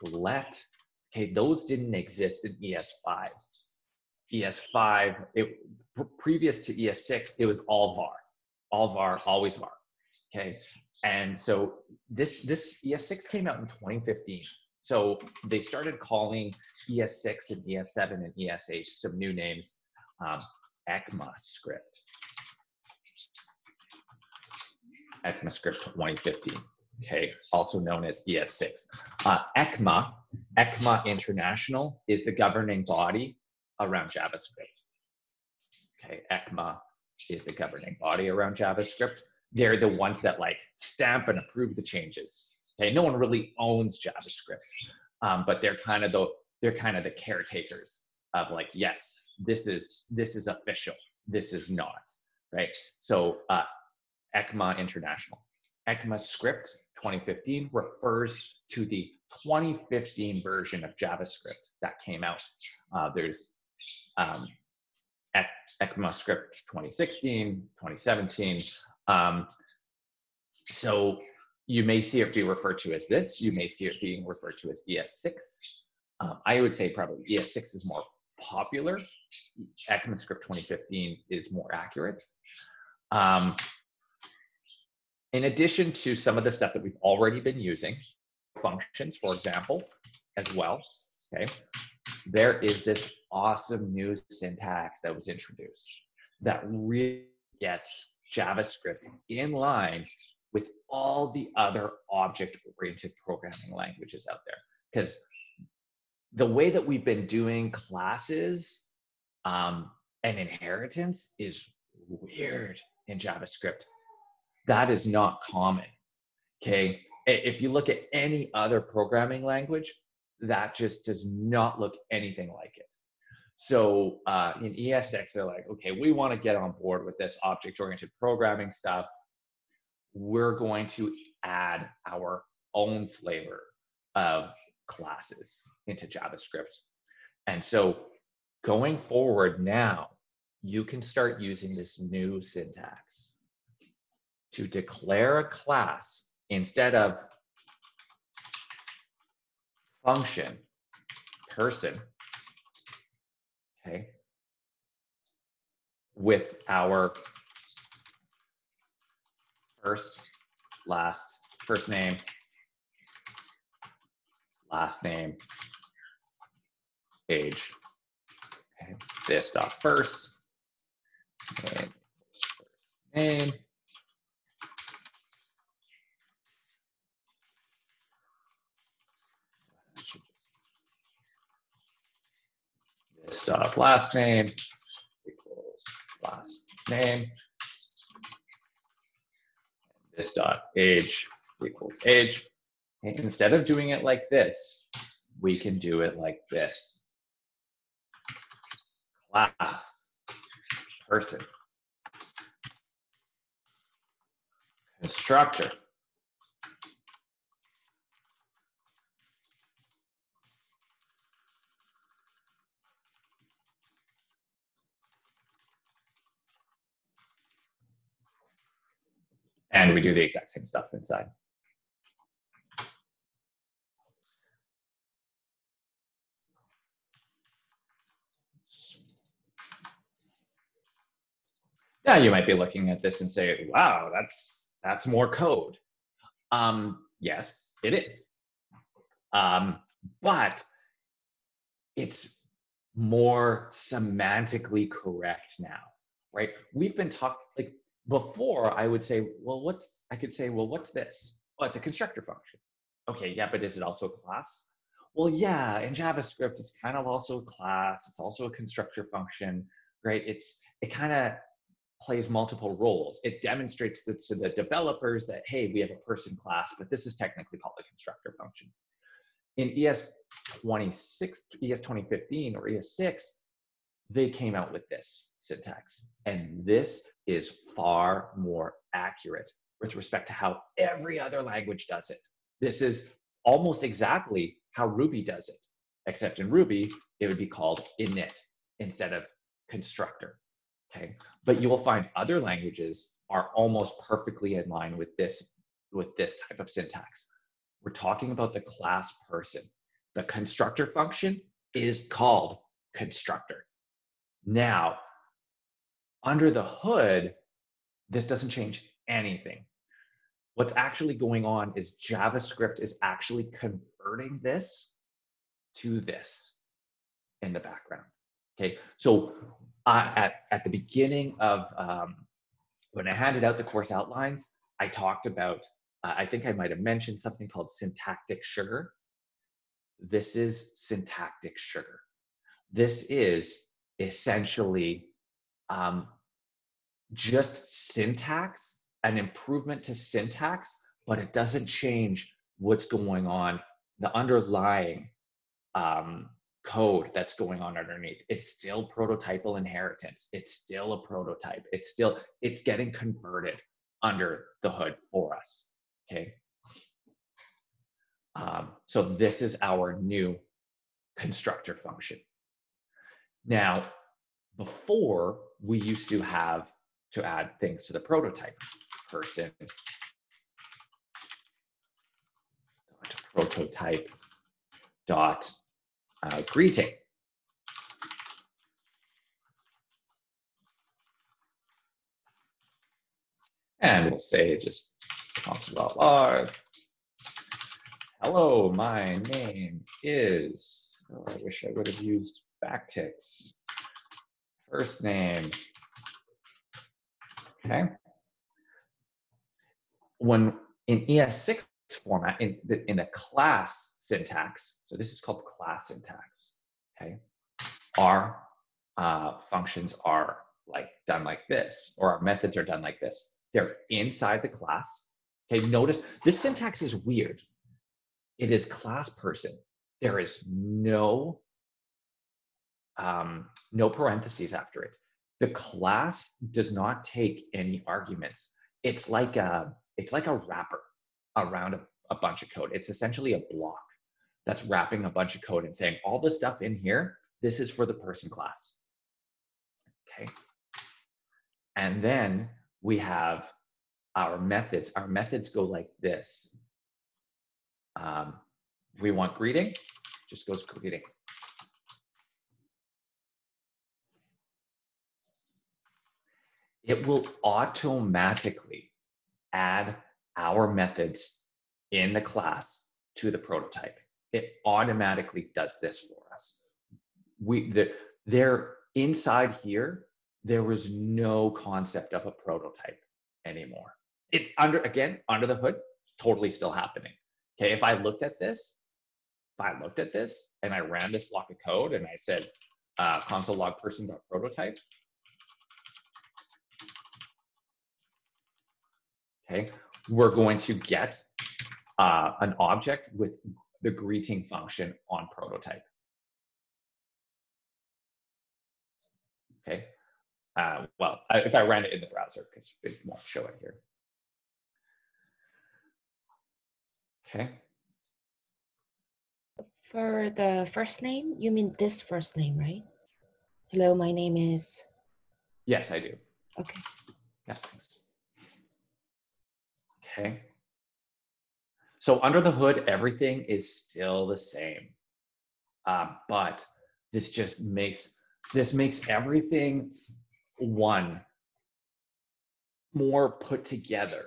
let. Okay, those didn't exist in ES5. ES5, previous to ES6, it was all var, always var. Okay, and so this ES6 came out in 2015. So they started calling ES6 and ES7 and ES8 some new names. ECMAScript. ECMAScript 2015. Okay, also known as ES6. ECMA International is the governing body around JavaScript. Okay, ECMA is the governing body around JavaScript. They're the ones that like stamp and approve the changes. Okay, no one really owns JavaScript, but they're kind of the caretakers of like, yes, this is official, this is not, right? So ECMA International. ECMAScript 2015 refers to the 2015 version of JavaScript that came out. There's ECMAScript 2016, 2017. So you may see it be referred to as this. You may see it being referred to as ES6. I would say probably ES6 is more popular. ECMAScript 2015 is more accurate. In addition to some of the stuff that we've already been using, functions, for example, as well, okay, there is this awesome new syntax that was introduced that really gets JavaScript in line with all the other object-oriented programming languages out there. Because the way that we've been doing classes and inheritance is weird in JavaScript. That is not common, okay? If you look at any other programming language, that just does not look anything like it. So in ES6, they're like, okay, we want to get on board with this object-oriented programming stuff. we're going to add our own flavor of classes into JavaScript. And so going forward now, you can start using this new syntax to declare a class instead of function person, okay, with our first name, last name, age. Okay, this dot first name, this dot last name equals last name. This dot age equals age. And instead of doing it like this, we can do it like this. Class, person, constructor, and we do the exact same stuff inside. Now you might be looking at this and say, wow, that's more code. Yes, it is. But it's more semantically correct now, right? We've been talking, like before I would say, well, what's this? Oh, it's a constructor function. Okay, yeah, but is it also a class? Well, yeah, in JavaScript, it's kind of also a class. It's also a constructor function, right? It kind of plays multiple roles. It demonstrates to the developers that, hey, we have a person class, but this is technically called a constructor function. In ES 2015 or ES6, they came out with this syntax. And this is far more accurate with respect to how every other language does it. This is almost exactly how Ruby does it, except in Ruby, it would be called init instead of constructor. Okay, but you will find other languages are almost perfectly in line with this type of syntax. We're talking about the class person. The constructor function is called constructor. Now, under the hood, this doesn't change anything. What's actually going on is JavaScript is actually converting this to this in the background. Okay, so at the beginning of when I handed out the course outlines, I talked about, I think I might have mentioned something called syntactic sugar. This is syntactic sugar. This is essentially just syntax, an improvement to syntax, but it doesn't change what's going on, the underlying code that's going on underneath. It's still prototypal inheritance. It's still a prototype. It's getting converted under the hood for us, okay? So this is our new constructor function. Now, before we used to have to add things to the prototype. Person, prototype dot greeting. And we'll say just console.log. Hello, my name is, oh, I wish I would have used backticks. First name. Okay. When in ES6 format, in the class syntax, so this is called class syntax, okay? Our functions are done like this, or our methods are done like this. They're inside the class. Okay, notice this syntax is weird. It is class person. There is no parentheses after it. The class does not take any arguments. It's like it's like a wrapper around a bunch of code. It's essentially a block that's wrapping a bunch of code and saying all the stuff in here, this is for the person class. Okay. And then we have our methods. Our methods go like this. We want greeting, just goes greeting. It will automatically add our methods in the class to the prototype. It automatically does this for us. They're inside here, there was no concept of a prototype anymore. It's under the hood, totally still happening. Okay, if I looked at this and I ran this block of code and I said console log person.prototype, okay, we're going to get an object with the greeting function on prototype. Okay, well, if I ran it in the browser, because it won't show it here. Okay. For the first name, you mean this first name, right? Hello, my name is. Yes, I do. Okay. Yeah, thanks. Okay. So under the hood, everything is still the same, but this just makes everything one more put together,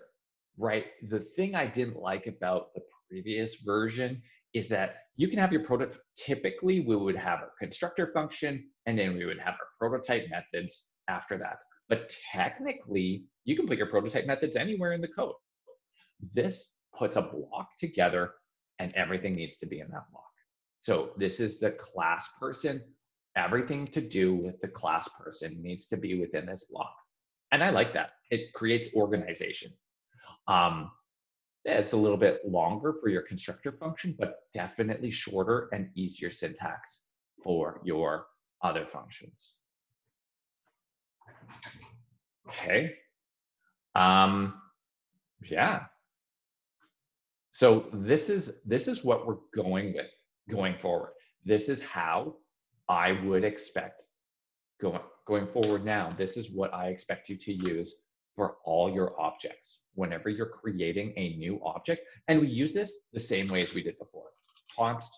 right? The thing I didn't like about the previous version is that you can have your prototype. Typically, we would have our constructor function, and then we would have our prototype methods after that. But technically, you can put your prototype methods anywhere in the code. This puts a block together, and everything needs to be in that block. So this is the class person. Everything to do with the class person needs to be within this block. And I like that. It creates organization. It's a little bit longer for your constructor function, but definitely shorter and easier syntax for your other functions. Okay. Yeah. So this is what we're going with going forward. This is how I would expect going forward now. This is what I expect you to use for all your objects whenever you're creating a new object. And we use this the same way as we did before. Const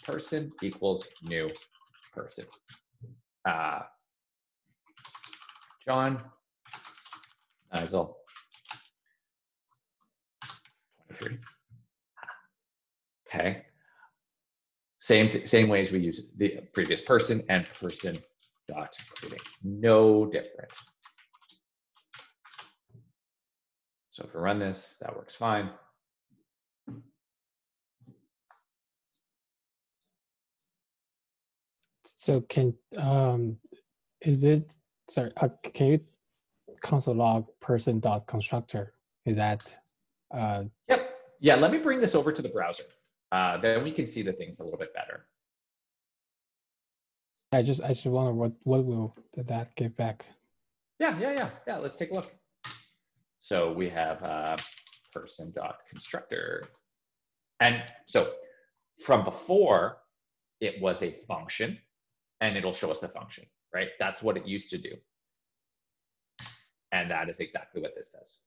person equals new person. John Nigel 23. Okay. Same way as we use the previous person and person dot greeting. No different. So if we run this, that works fine. So can can you console log person dot constructor? Is that? Yep. Yeah. Let me bring this over to the browser. Then we can see the things a little bit better. I just wonder what will that give back? Yeah. Let's take a look. So we have person.constructor. And so from before, it was a function, and it'll show us the function, right? That's what it used to do. And that is exactly what this does.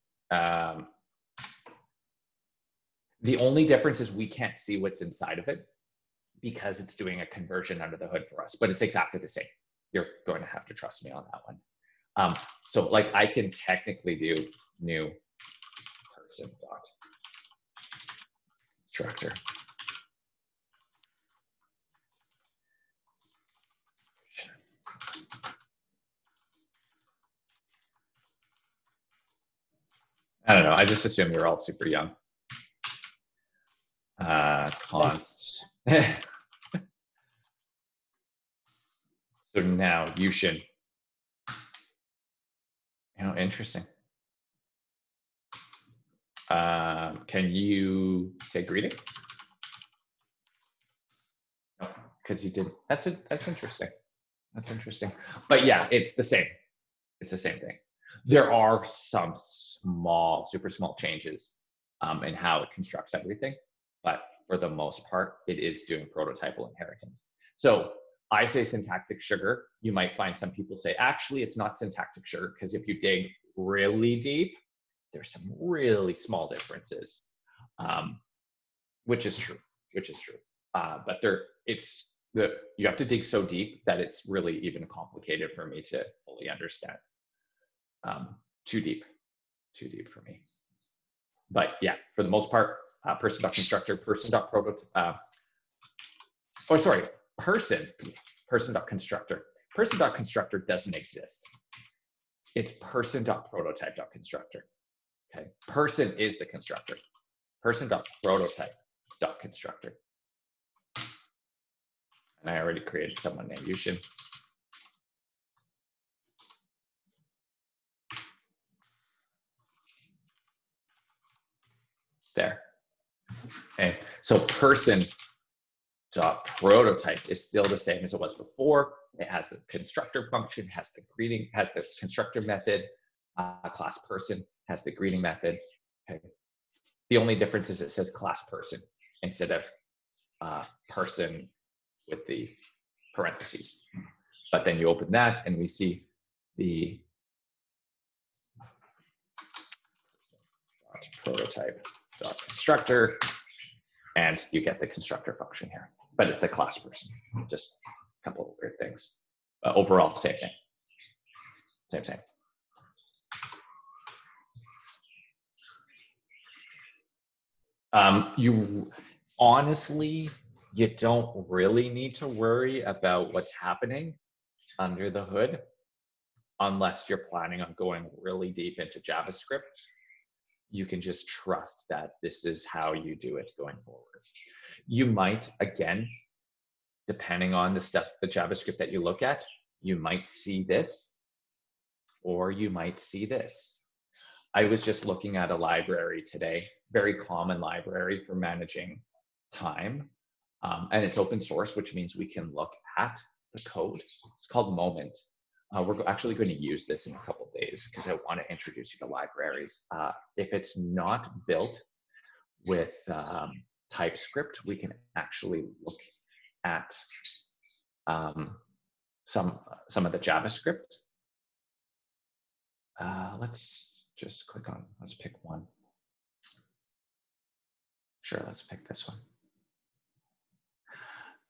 The only difference is we can't see what's inside of it because it's doing a conversion under the hood for us, but it's exactly the same. You're going to have to trust me on that one. So like I can technically do new person dot constructor. I don't know. I just assume you're all super young. Const. So now Yushin. Interesting. Can you say greeting? No, because you did. That's it. That's interesting. That's interesting. But yeah, it's the same. It's the same thing. There are some small, super small changes in how it constructs everything, but for the most part, it is doing prototypal inheritance. So I say syntactic sugar. You might find some people say, actually, it's not syntactic sugar, because if you dig really deep, there's some really small differences, which is true, but you have to dig so deep that it's really even complicated for me to fully understand. Too deep for me. But yeah, for the most part, person.constructor, person.constructor. Person.constructor doesn't exist. It's person.prototype.constructor. Okay, person is the constructor. Person.prototype.constructor. And I already created someone named Yushin. There. Okay, so person.prototype is still the same as it was before. It has the constructor function, has the greeting, has the constructor method. Class person has the greeting method. Okay. The only difference is it says class person instead of person with the parentheses. But then you open that and we see the prototype.constructor, and you get the constructor function here. But it's the class person, just a couple of weird things. Overall, same thing. Same. You honestly, you don't really need to worry about what's happening under the hood unless you're planning on going really deep into JavaScript. You can just trust that this is how you do it going forward. You might, again, depending on the JavaScript that you look at, you might see this, or you might see this. I was just looking at a library today, very common library for managing time. And it's open source, which means we can look at the code. It's called Moment. We're actually going to use this in a couple of days because I want to introduce you to libraries. If it's not built with TypeScript, we can actually look at some of the JavaScript. Let's just click on, let's pick one. Sure, let's pick this one.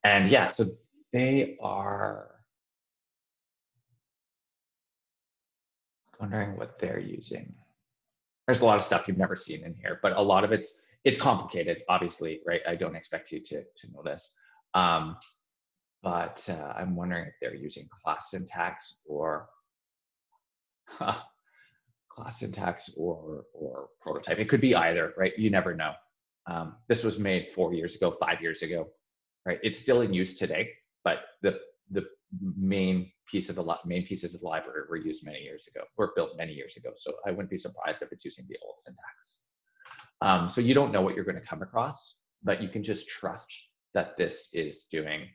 And yeah, so they are wondering what they're using. There's a lot of stuff you've never seen in here, but a lot of it's complicated, obviously, right? I don't expect you to know this. But I'm wondering if they're using class syntax or prototype. It could be either, right? You never know. This was made 4 years ago, 5 years ago, right? It's still in use today, but the main pieces of the library were used many years ago, were built many years ago. So I wouldn't be surprised if it's using the old syntax. So you don't know what you're going to come across, but you can just trust that this is doing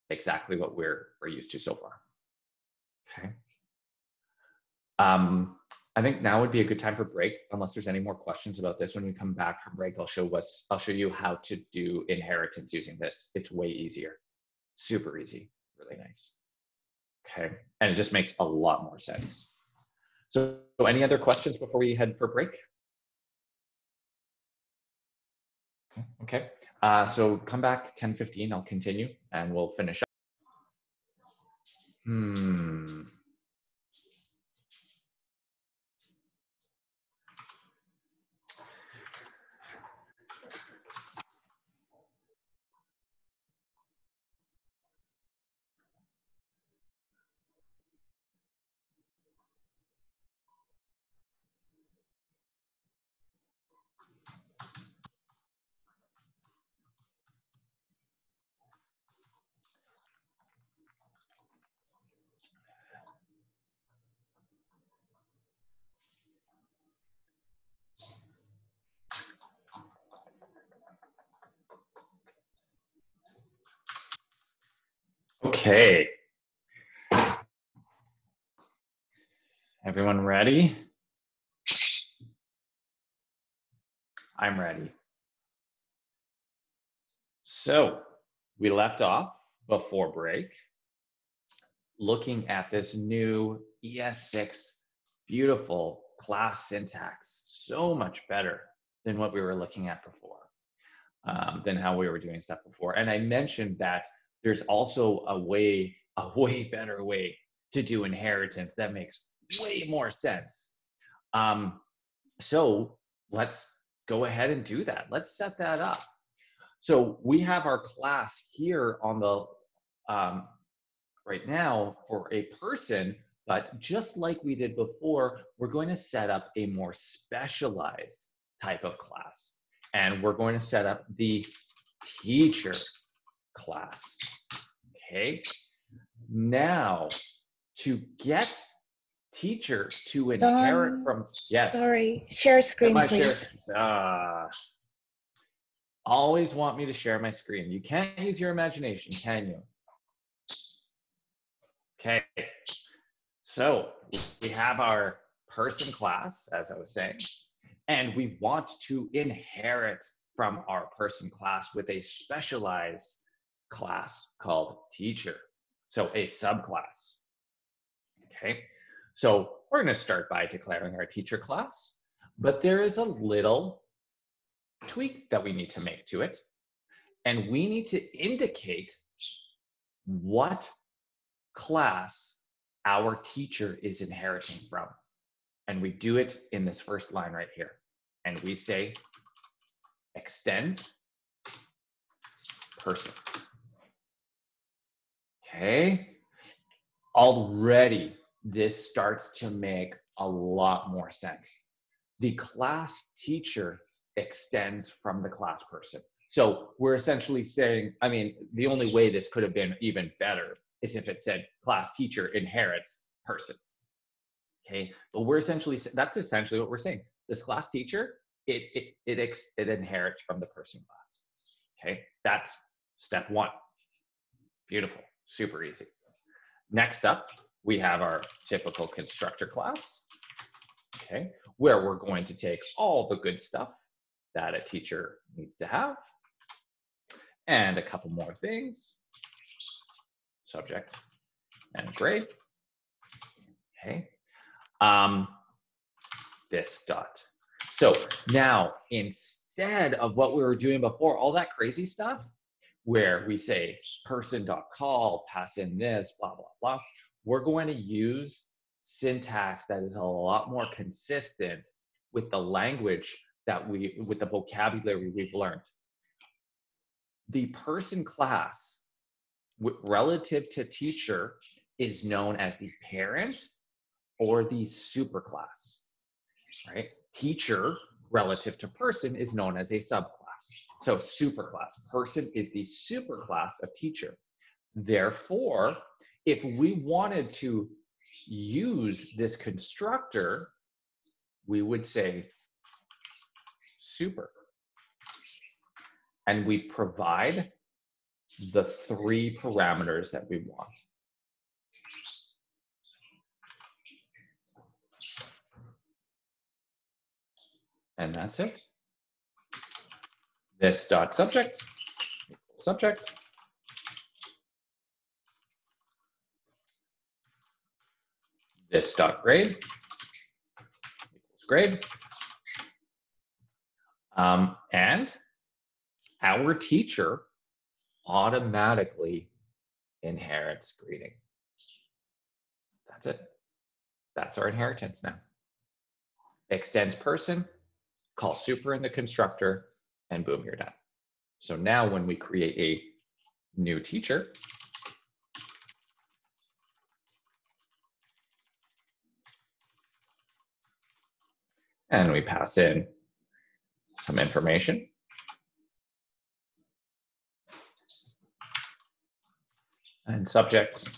exactly what we're used to so far. Okay. I think now would be a good time for break, unless there's any more questions about this. When we come back from break, I'll show you how to do inheritance using this. It's way easier, super easy, really nice. Okay, and it just makes a lot more sense. So any other questions before we head for break? Okay, so come back 10:15, I'll continue and we'll finish up. Okay. Everyone ready? I'm ready. So we left off before break looking at this new ES6 beautiful class syntax, so much better than what we were looking at before, than how we were doing stuff before. And I mentioned that there's also a way better way to do inheritance that makes way more sense. So let's go ahead and do that. Let's set that up. So we have our class here on the right now for a person, but just like we did before, we're going to set up a more specialized type of class. And we're going to set up the teacher class. Okay. Now, to get teacher to inherit Don, from, yes. Sorry, share screen, Am I please. Always want me to share my screen. You can't use your imagination, can you? Okay, so we have our person class, as I was saying, and we want to inherit from our person class with a specialized class called teacher. So a subclass. Okay, so we're going to start by declaring our teacher class, but there is a little tweak that we need to make to it, and we need to indicate what class our teacher is inheriting from. And we do it in this first line right here. And we say extends person. Okay. Already, this starts to make a lot more sense. The class teacher extends from the class person. So we're essentially saying, I mean, the only way this could have been even better is if it said class teacher inherits person. Okay, but we're essentially, that's essentially what we're saying. This class teacher, it inherits from the person class. Okay, that's step one. Beautiful, super easy. Next up, we have our typical constructor class. Okay, where we're going to take all the good stuff that a teacher needs to have and a couple more things. Subject and grade. Okay. This dot. So now, instead of what we were doing before, all that crazy stuff, where we say person.call, pass in this, blah, blah, blah, we're going to use syntax that is a lot more consistent with the language that with the vocabulary we've learned. The person class relative to teacher is known as the parent or the superclass, right? Teacher relative to person is known as a subclass. So superclass, person is the superclass of teacher. Therefore, if we wanted to use this constructor, we would say super. And we provide the 3 parameters that we want. And that's it. This dot subject, subject. This dot grade equals grade. And our teacher automatically inherits greeting. That's it. That's our inheritance now. Extends person, call super in the constructor, and boom, you're done. So now when we create a new teacher, and we pass in some information, and subject,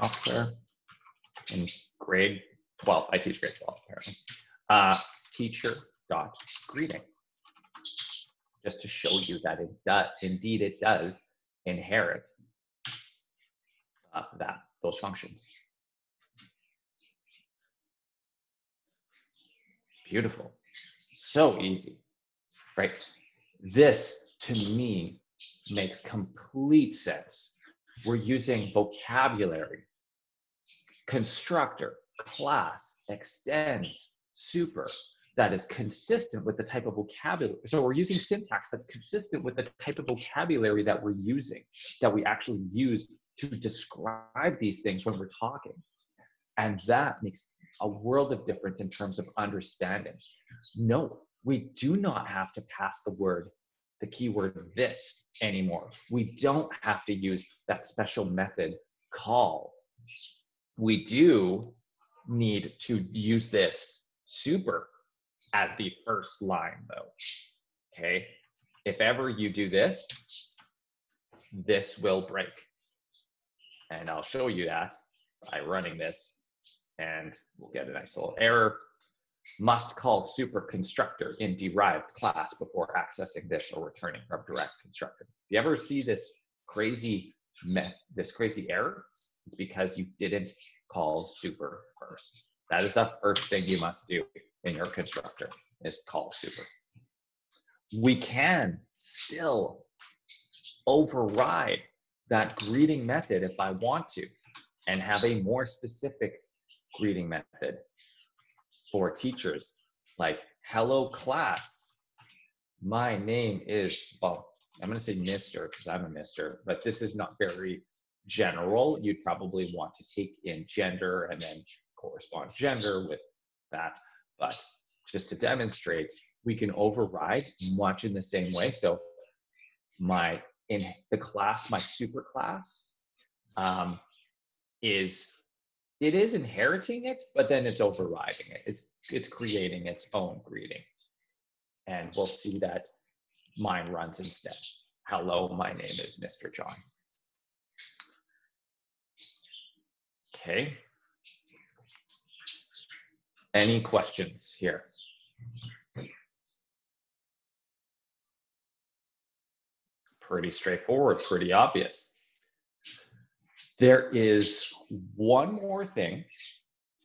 software, and grade 12. I teach grade 12, apparently. Teacher dot greeting. Just to show you that it does, indeed it does inherit those functions. Beautiful. So easy, right? This, to me, makes complete sense. We're using vocabulary, constructor, class, extends, super, that is consistent with the type of vocabulary. So we're using syntax that's consistent with the type of vocabulary that we're using, that we actually use to describe these things when we're talking. And that makes a world of difference in terms of understanding. No, we do not have to pass the keyword this anymore. We don't have to use that special method call. We do need to use this super as the first line though, okay? If ever you do this, this will break. And I'll show you that by running this, and we'll get a nice little error. Must call super constructor in derived class before accessing this or returning from direct constructor. If you ever see this crazy error, it's because you didn't call super first. That is the first thing you must do in your constructor, is call super. We can still override that greeting method if I want to, and have a more specific greeting method for teachers, like hello class, my name is, well, I'm going to say Mr. because I'm a Mr., but this is not very general. You'd probably want to take in gender and then correspond gender with that. But just to demonstrate, we can override much in the same way. So in the class, my super class is inheriting it, but then it's overriding it. It's creating its own greeting. And we'll see that mine runs instead. Hello, my name is Mr. John. Okay. Any questions here? Pretty straightforward, pretty obvious. There is one more thing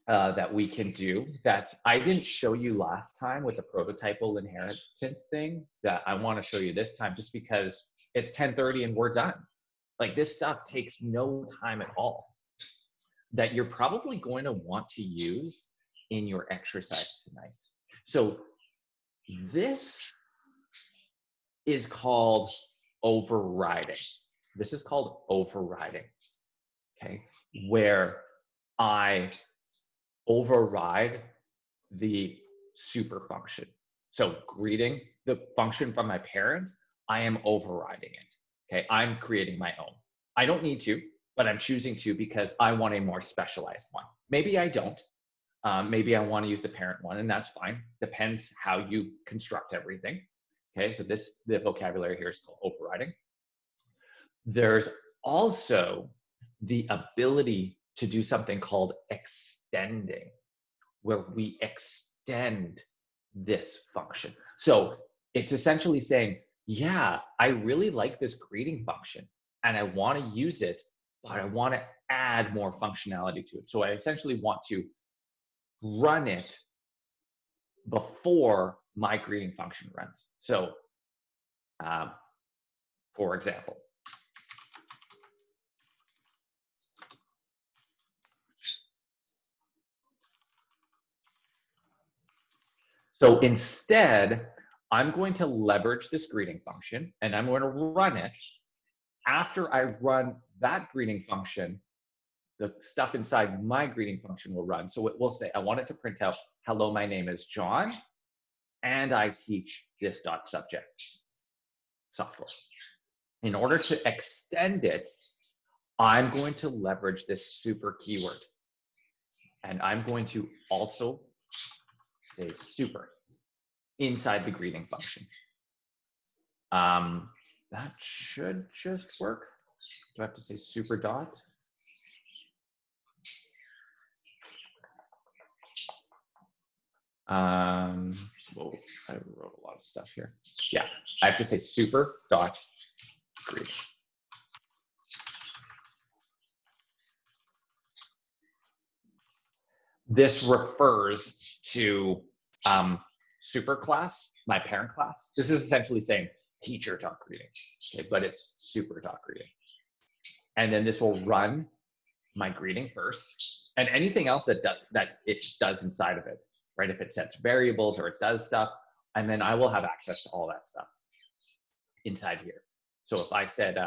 that we can do that I didn't show you last time with the prototypal inheritance thing, that I want to show you this time, just because it's 10:30 and we're done. Like, this stuff takes no time at all, that you're probably going to want to use in your exercise tonight. So this is called overriding. This is called overriding, okay? Where I override the super function. So greeting, the function from my parent, I am overriding it, okay? I'm creating my own. I don't need to, but I'm choosing to because I want a more specialized one. Maybe I don't. Maybe I want to use the parent one, and that's fine. Depends how you construct everything. Okay, so the vocabulary here is called overriding. There's also the ability to do something called extending, where we extend this function. So it's essentially saying, yeah, I really like this greeting function and I want to use it, but I want to add more functionality to it. So I essentially want to run it before my greeting function runs. So for example, so instead, I'm going to leverage this greeting function and I'm going to run it. After I run that greeting function, the stuff inside my greeting function will run. So it will say, I want it to print out, hello, my name is John, and I teach this .subject software. In order to extend it, I'm going to leverage this super keyword. And I'm going to also say super inside the greeting function. That should just work. Do I have to say super dot? Whoa, I wrote a lot of stuff here. Yeah, I have to say super dot greeting. This refers to Super class, my parent class. This is essentially saying teacher talk greeting, okay, but it's super talk greeting. And then this will run my greeting first, and anything else that it does inside of it, right? If it sets variables or it does stuff, and then I will have access to all that stuff inside here. So if I said,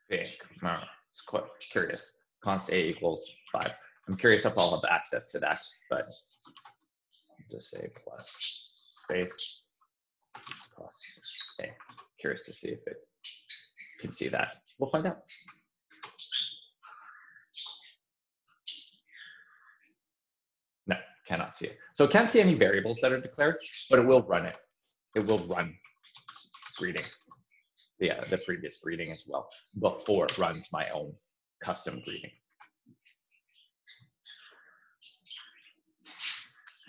it's quite curious, const a equals 5. I'm curious if I'll have access to that, but I'll just say plus space plus a. Curious to see if it can see that. We'll find out. No, cannot see it. So it can't see any variables that are declared, but it will run it. It will run greeting, the previous greeting as well, before it runs my own custom greeting.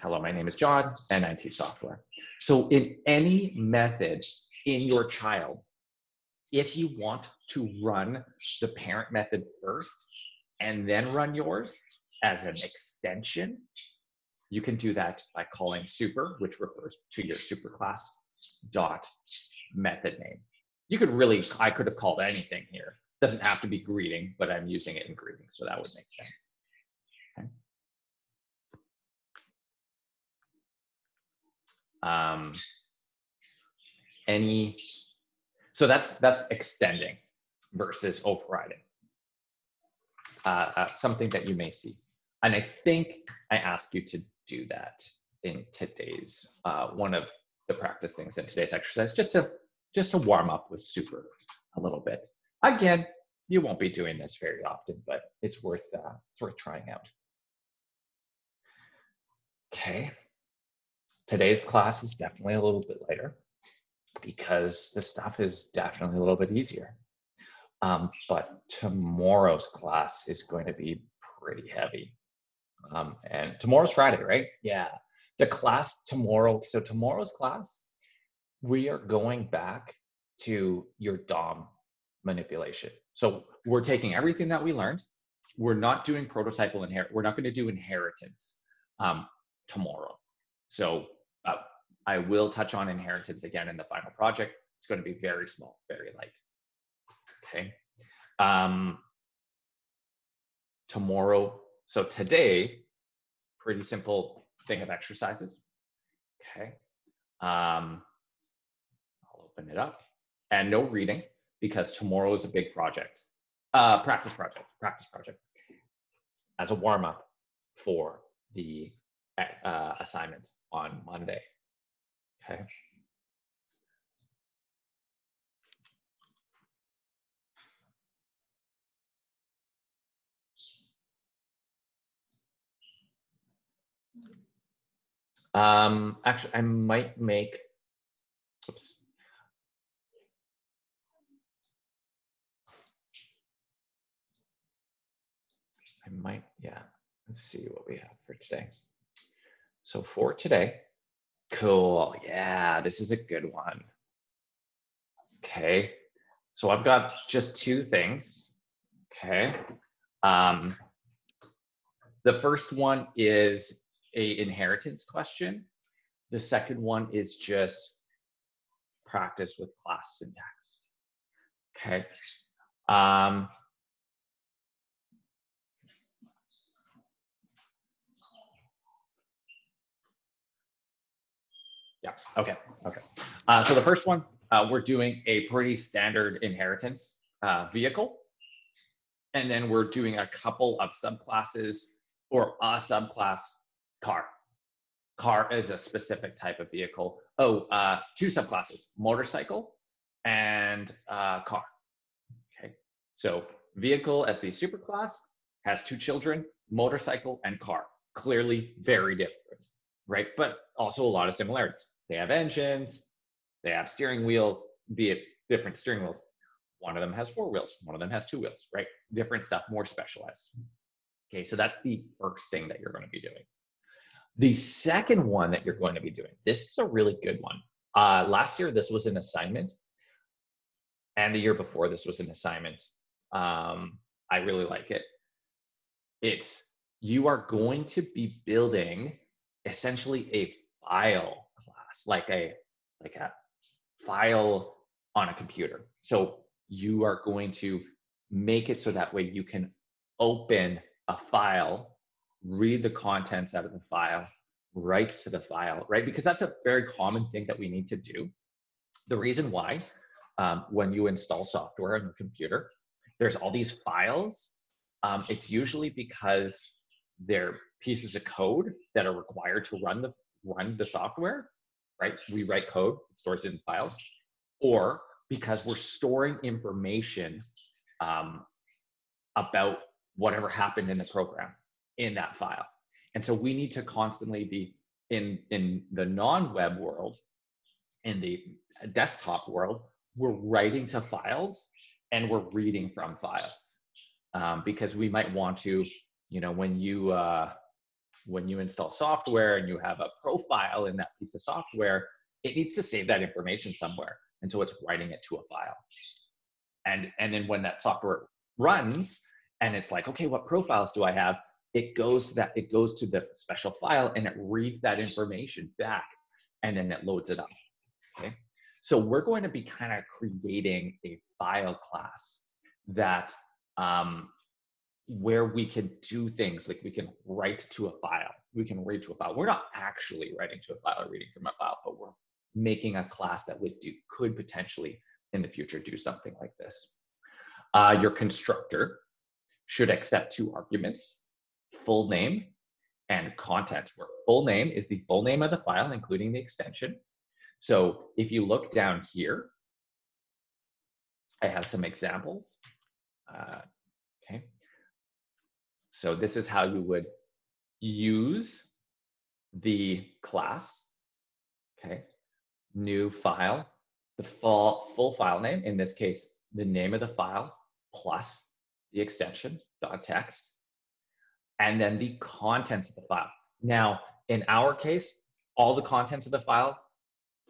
Hello, my name is John, and I teach software. So in any method in your child, if you want to run the parent method first and then run yours as an extension, you can do that by calling super, which refers to your superclass dot method name. You could really, I could have called anything here. Doesn't have to be greeting, but I'm using it in greeting, so that would make sense. Okay. So that's extending versus overriding. Something that you may see. And I think I asked you to do that in today's, one of the practice things in today's exercise, just to warm up with super a little bit. Again, you won't be doing this very often, but it's worth trying out. Okay. Today's class is definitely a little bit lighter because the stuff is definitely a little bit easier. But tomorrow's class is going to be pretty heavy. And tomorrow's Friday, right? Yeah. The class tomorrow, so tomorrow's class, we are going back to your DOM manipulation. So we're taking everything that we learned. We're not doing prototypal we're not going to do inheritance tomorrow. So I will touch on inheritance again in the final project. It's going to be very small, very light. Okay. Tomorrow, so today, pretty simple thing of exercises. Okay. I'll open it up. And no reading, because tomorrow is a big project. Practice project. As a warm-up for the assignment on Monday. Okay. Actually, I might make, oops. Yeah, let's see what we have for today. So for today, cool, yeah, this is a good one. Okay, so I've got just two things, okay. The first one is a inheritance question. The second one is just practice with class syntax, okay. Yeah, okay. So the first one, we're doing a pretty standard inheritance vehicle. And then we're doing a couple of subclasses or a subclass car. Car is a specific type of vehicle. Oh, two subclasses, motorcycle and car. Okay, so vehicle as the superclass has two children, motorcycle and car. Clearly very different, right? But also a lot of similarities. They have engines, they have steering wheels, be it different steering wheels. One of them has 4 wheels, one of them has 2 wheels, right? Different stuff, more specialized. Okay, so that's the first thing that you're going to be doing. The second one that you're going to be doing, this is a really good one. Last year, this was an assignment. And the year before, this was an assignment. I really like it. It's you are going to be building essentially a file class, like a file on a computer. So you are going to make it so that way you can open a file, read the contents out of the file, write to the file, right? Because that's a very common thing that we need to do. The reason why, when you install software on your computer, there's all these files. It's usually because they're pieces of code that are required to run the software, right? We write code, it stores it in files, or because we're storing information about whatever happened in the program in that file. And so we need to constantly be in the non-web world, in the desktop world, we're writing to files and we're reading from files. Because we might want to, when you install software and you have a profile in that piece of software, it needs to save that information somewhere. And so it's writing it to a file. And then when that software runs and it's like, okay, what profiles do I have? It goes to the special file and it reads that information back and then it loads it up. Okay. So we're going to be kind of creating a file class that where we can do things like we can write to a file. We can read to a file. We're not actually writing to a file or reading from a file, but we're making a class that could potentially in the future do something like this. Your constructor should accept two arguments, full name and content, where full name is the full name of the file, including the extension. So if you look down here, I have some examples. Okay. So this is how you would use the class. Okay. New file, the full file name, in this case, the name of the file plus the extension, .text, and then the contents of the file. Now, in our case, all the contents of the file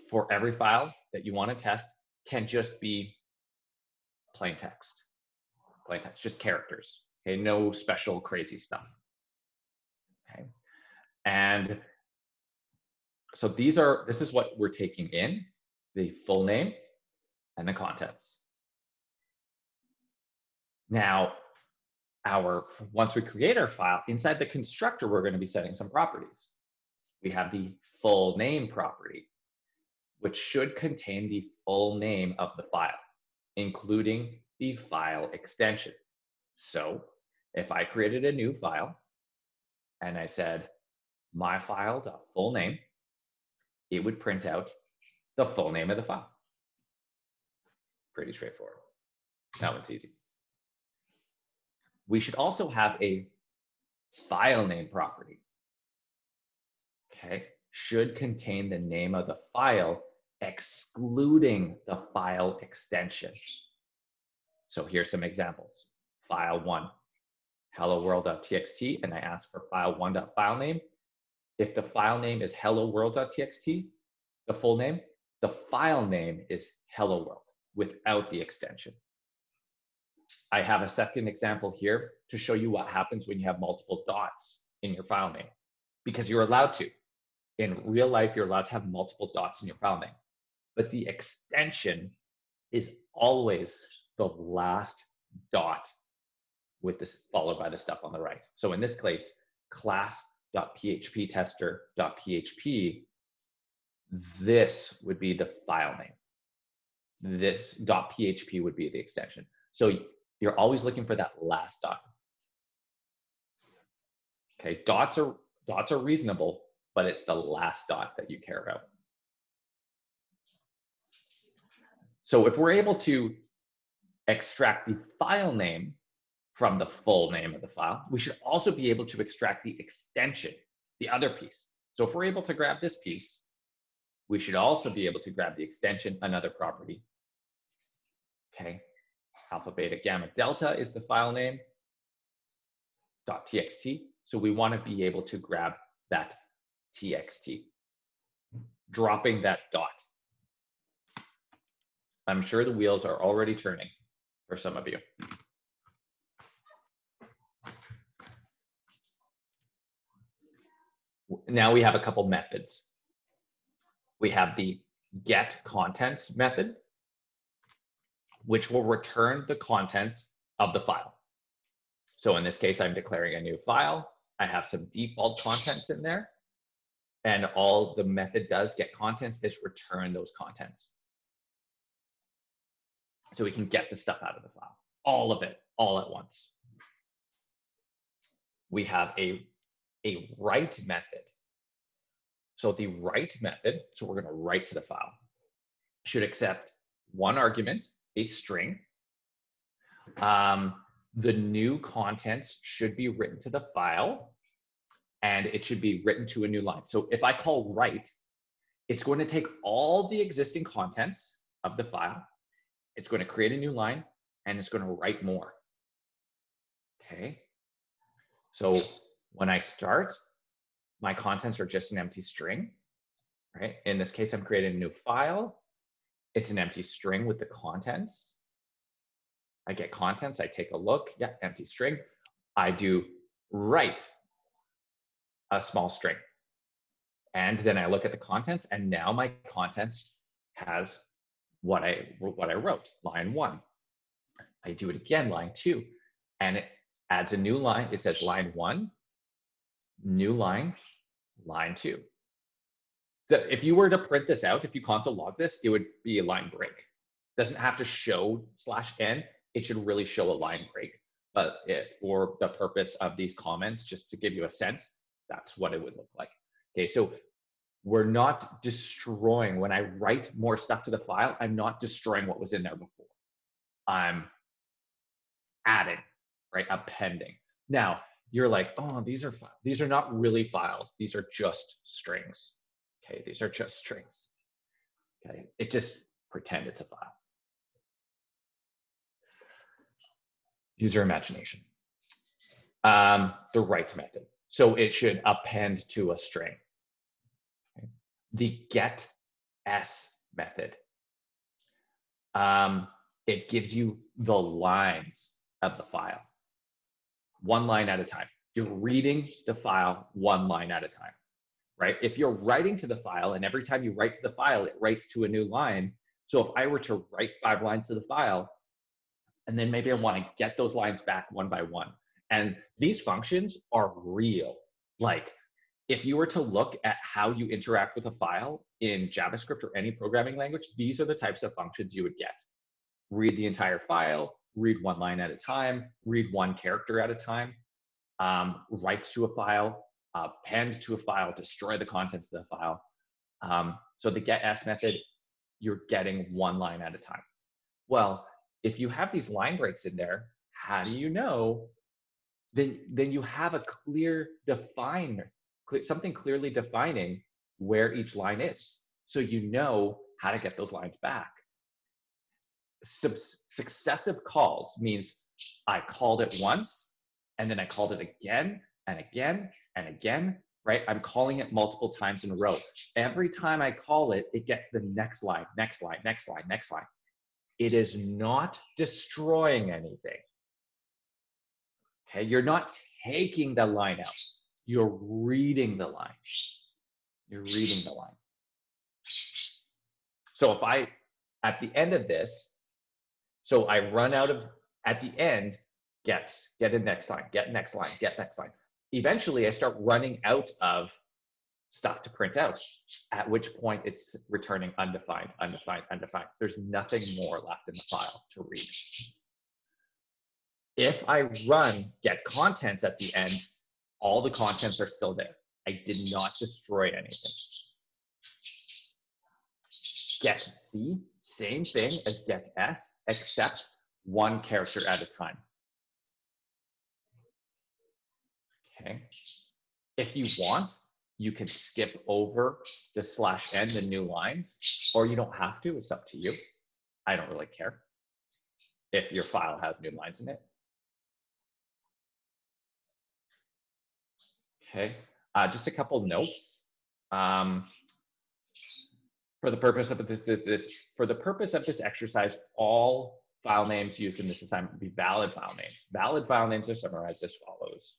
for every file that you want to test can just be plain text, just characters. Okay, no special crazy stuff. Okay, and so this is what we're taking in, the full name and the contents. Now, once we create our file, inside the constructor, we're going to be setting some properties. We have the full name property, which should contain the full name of the file, including the file extension. So if I created a new file and I said my file.fullname, it would print out the full name of the file. Pretty straightforward. That one's easy. We should also have a file name property. Okay, should contain the name of the file, excluding the file extension. So here's some examples. File 1, helloworld.txt, and I ask for file1.filename. If the file name is helloworld.txt, the full name, the file name is hello world without the extension. I have a second example here to show you what happens when you have multiple dots in your file name, because you're allowed to. In real life, you're allowed to have multiple dots in your file name, but the extension is always the last dot with this followed by the stuff on the right. So in this case, class.phptester.php, this would be the file name. This .php would be the extension. So you're always looking for that last dot. Okay, dots are reasonable, but it's the last dot that you care about. So if we're able to extract the file name from the full name of the file, we should also be able to extract the extension, the other piece. So if we're able to grab this piece, we should also be able to grab the extension, another property. Okay, alpha, beta, gamma, delta is the file name, .txt. So we want to be able to grab that txt, dropping that dot. I'm sure the wheels are already turning for some of you. Now we have a couple methods. We have the get contents method, which will return the contents of the file. So in this case, I'm declaring a new file. I have some default contents in there. And all the method does, get contents, is return those contents. So we can get the stuff out of the file, all of it, all at once. We have a write method. So the write method, so we're going to write to the file, should accept one argument, a string. The new contents should be written to the file, and it should be written to a new line. So if I call write, it's going to take all the existing contents of the file, it's going to create a new line, and it's going to write more. Okay. So when I start, my contents are just an empty string, right? In this case, I'm creating a new file. It's an empty string with the contents. I get contents, I take a look, yeah, empty string. I do write a small string. And then I look at the contents, and now my contents has what I wrote, line 1. I do it again, line 2, and it adds a new line. It says line 1, new line, line 2. So if you were to print this out, if you console log this, it would be a line break. It doesn't have to show /n. It should really show a line break. But for the purpose of these comments, just to give you a sense, that's what it would look like. Okay, so we're not destroying. When I write more stuff to the file, I'm not destroying what was in there before. I'm adding, right? Appending. Now, you're like, oh, these are not really files. These are just strings. Okay, these are just strings. Okay, it just pretend it's a file. Use your imagination. The write method. So it should append to a string. Okay. The get s method. It gives you the lines of the file, one line at a time. You're reading the file one line at a time, right? If you're writing to the file, and every time you write to the file, it writes to a new line. So if I were to write 5 lines to the file, and then maybe I want to get those lines back one by one. And these functions are real. Like, if you were to look at how you interact with a file in JavaScript or any programming language, these are the types of functions you would get. Read the entire file, read one line at a time, read one character at a time, write to a file, append to a file, destroy the contents of the file. So the getS method, you're getting one line at a time. Well, if you have these line breaks in there, how do you know? Then you have a clear something clearly defining where each line is. So you know how to get those lines back. Successive calls means I called it once, and then I called it again and again and again, right? I'm calling it multiple times in a row. Every time I call it, it gets the next line, next line, next line, next line. It is not destroying anything. Okay, you're not taking the line out. You're reading the line. You're reading the line. So if I, at the end of this, so I run out of, at the end, get a next line, get next line, get next line. Eventually, I start running out of stuff to print out, at which point it's returning undefined, undefined, undefined. There's nothing more left in the file to read. If I run get contents at the end, all the contents are still there. I did not destroy anything. Get C, same thing as get S, except one character at a time. Okay. If you want, you can skip over the /n, the new lines, or you don't have to. It's up to you. I don't really care if your file has new lines in it. Okay, just a couple notes. For the purpose of this exercise, all file names used in this assignment will be valid file names. Valid file names are summarized as follows.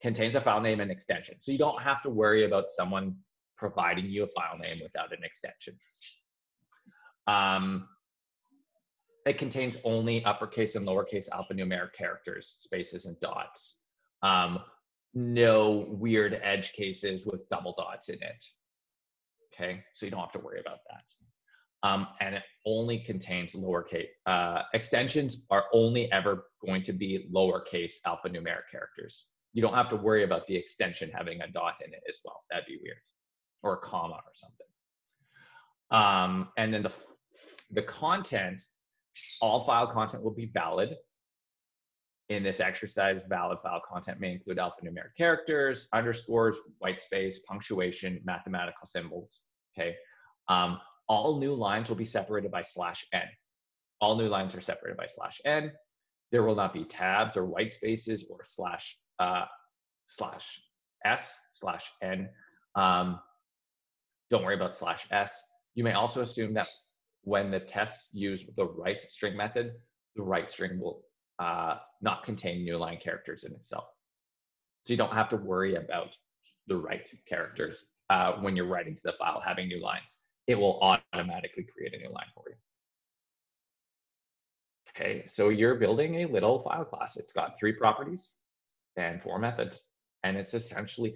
contains a file name and extension. So you don't have to worry about someone providing you a file name without an extension. It contains only uppercase and lowercase alphanumeric characters, spaces, and dots. No weird edge cases with double dots in it. Okay, so you don't have to worry about that. And it only contains lowercase. Extensions are only ever going to be lowercase alphanumeric characters. You don't have to worry about the extension having a dot in it as well. That'd be weird, or a comma or something. And then the content, all file content will be valid. In this exercise, valid file content may include alphanumeric characters, underscores, white space, punctuation, mathematical symbols. Okay. All new lines will be separated by /n. All new lines are separated by /n. There will not be tabs or white spaces or /s/n. Don't worry about /s. You may also assume that when the tests use the write string method, the write string will not contain new line characters in itself. So you don't have to worry about the write characters when you're writing to the file having new lines. It will automatically create a new line for you. Okay, so you're building a little file class. It's got 3 properties and 4 methods, and it's essentially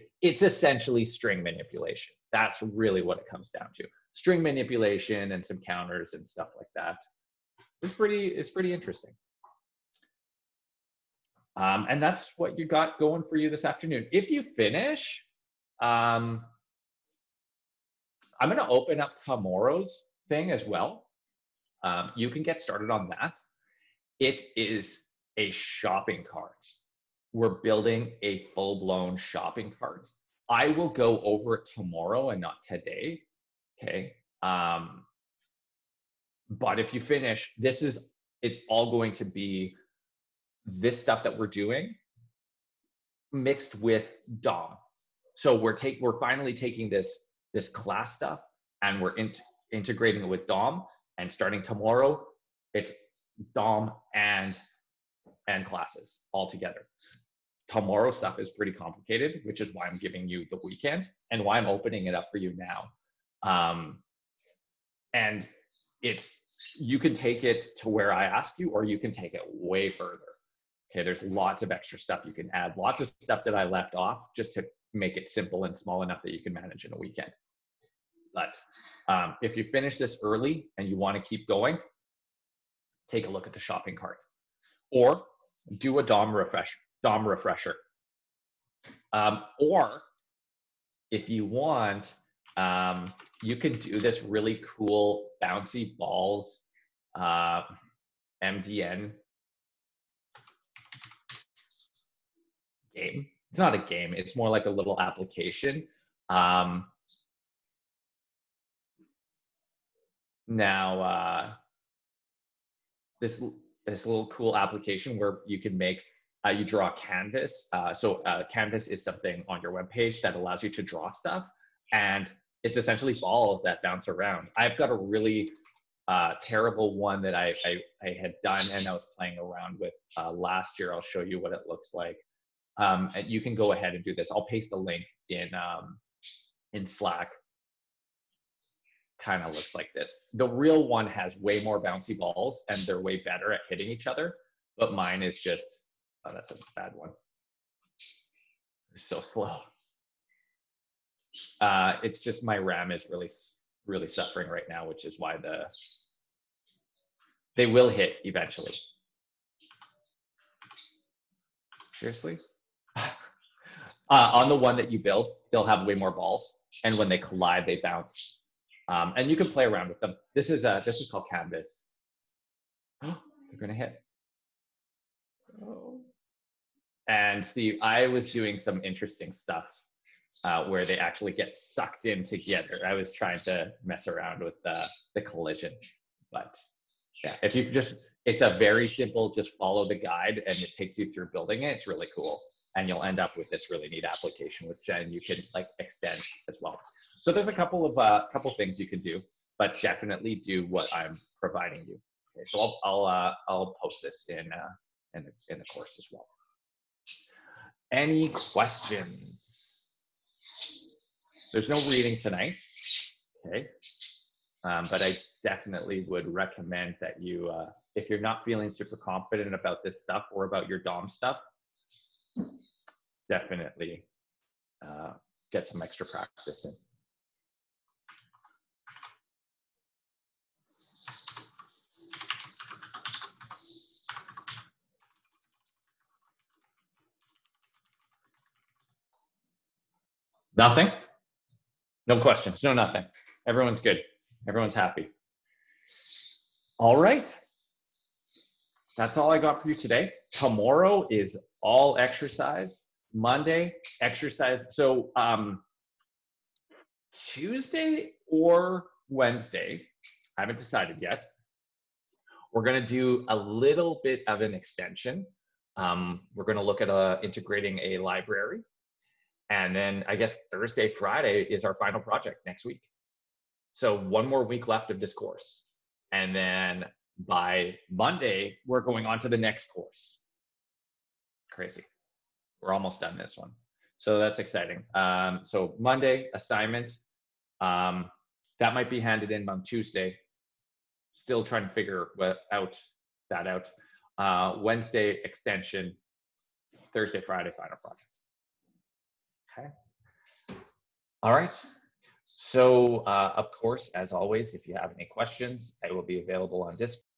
string manipulation. That's really what it comes down to. String manipulation and some counters and stuff like that. It's pretty interesting. And that's what you got going for you this afternoon. If you finish, I'm going to open up tomorrow's thing as well. You can get started on that. It is a shopping cart. We're building a full-blown shopping cart. I will go over it tomorrow and not today. Okay. But if you finish, it's all going to be this stuff that we're doing mixed with DOM. So we're finally taking this class stuff and we're integrating it with DOM, and starting tomorrow, it's DOM and classes all together. Tomorrow stuff is pretty complicated, which is why I'm giving you the weekend and why I'm opening it up for you now. And you can take it to where I ask you, or you can take it way further. Okay, there's lots of extra stuff you can add, lots of stuff that I left off just to make it simple and small enough that you can manage in a weekend. But if you finish this early and you want to keep going, take a look at the shopping cart, or do a DOM refresher. Or if you want, you can do this really cool bouncy balls MDN game. It's not a game, it's more like a little application. This little cool application where you can make, you draw a canvas. Canvas is something on your webpage that allows you to draw stuff, and it's essentially balls that bounce around. I've got a really terrible one that I had done and I was playing around with last year. I'll show you what it looks like. And you can go ahead and do this. I'll paste a link in Slack. Kind of looks like this. The real one has way more bouncy balls and they're way better at hitting each other, but mine is just, oh, that's a bad one. It's so slow. It's just my RAM is really suffering right now, which is why they will hit eventually. Seriously? On the one that you build, they'll have way more balls, and when they collide, they bounce. And you can play around with them. This is called Canvas. They're gonna hit. Oh. And see, I was doing some interesting stuff where they actually get sucked in together. I was trying to mess around with the collision, but yeah, if you it's a very simple, just follow the guide and it takes you through building it. It's really cool. And you'll end up with this really neat application, which then you can like extend as well. So there's a couple of things you can do, but definitely do what I'm providing you. Okay, so I'll post this in the course as well. Any questions? There's no reading tonight, okay? But I definitely would recommend that you, if you're not feeling super confident about this stuff or about your DOM stuff, definitely get some extra practice in. Nothing? No questions, no nothing. Everyone's good. Everyone's happy. All right. That's all I got for you today. Tomorrow is all exercise. Monday, exercise. So Tuesday or Wednesday, I haven't decided yet. We're going to do a little bit of an extension. We're going to look at integrating a library. And then I guess Thursday, Friday is our final project next week. So one more week left of this course. And then by Monday, we're going on to the next course. Crazy. We're almost done this one. So that's exciting. So Monday, assignment. That might be handed in on Tuesday. Still trying to figure that out. Wednesday, extension. Thursday, Friday, final project. Okay. All right. So, of course, as always, if you have any questions, I will be available on Discord.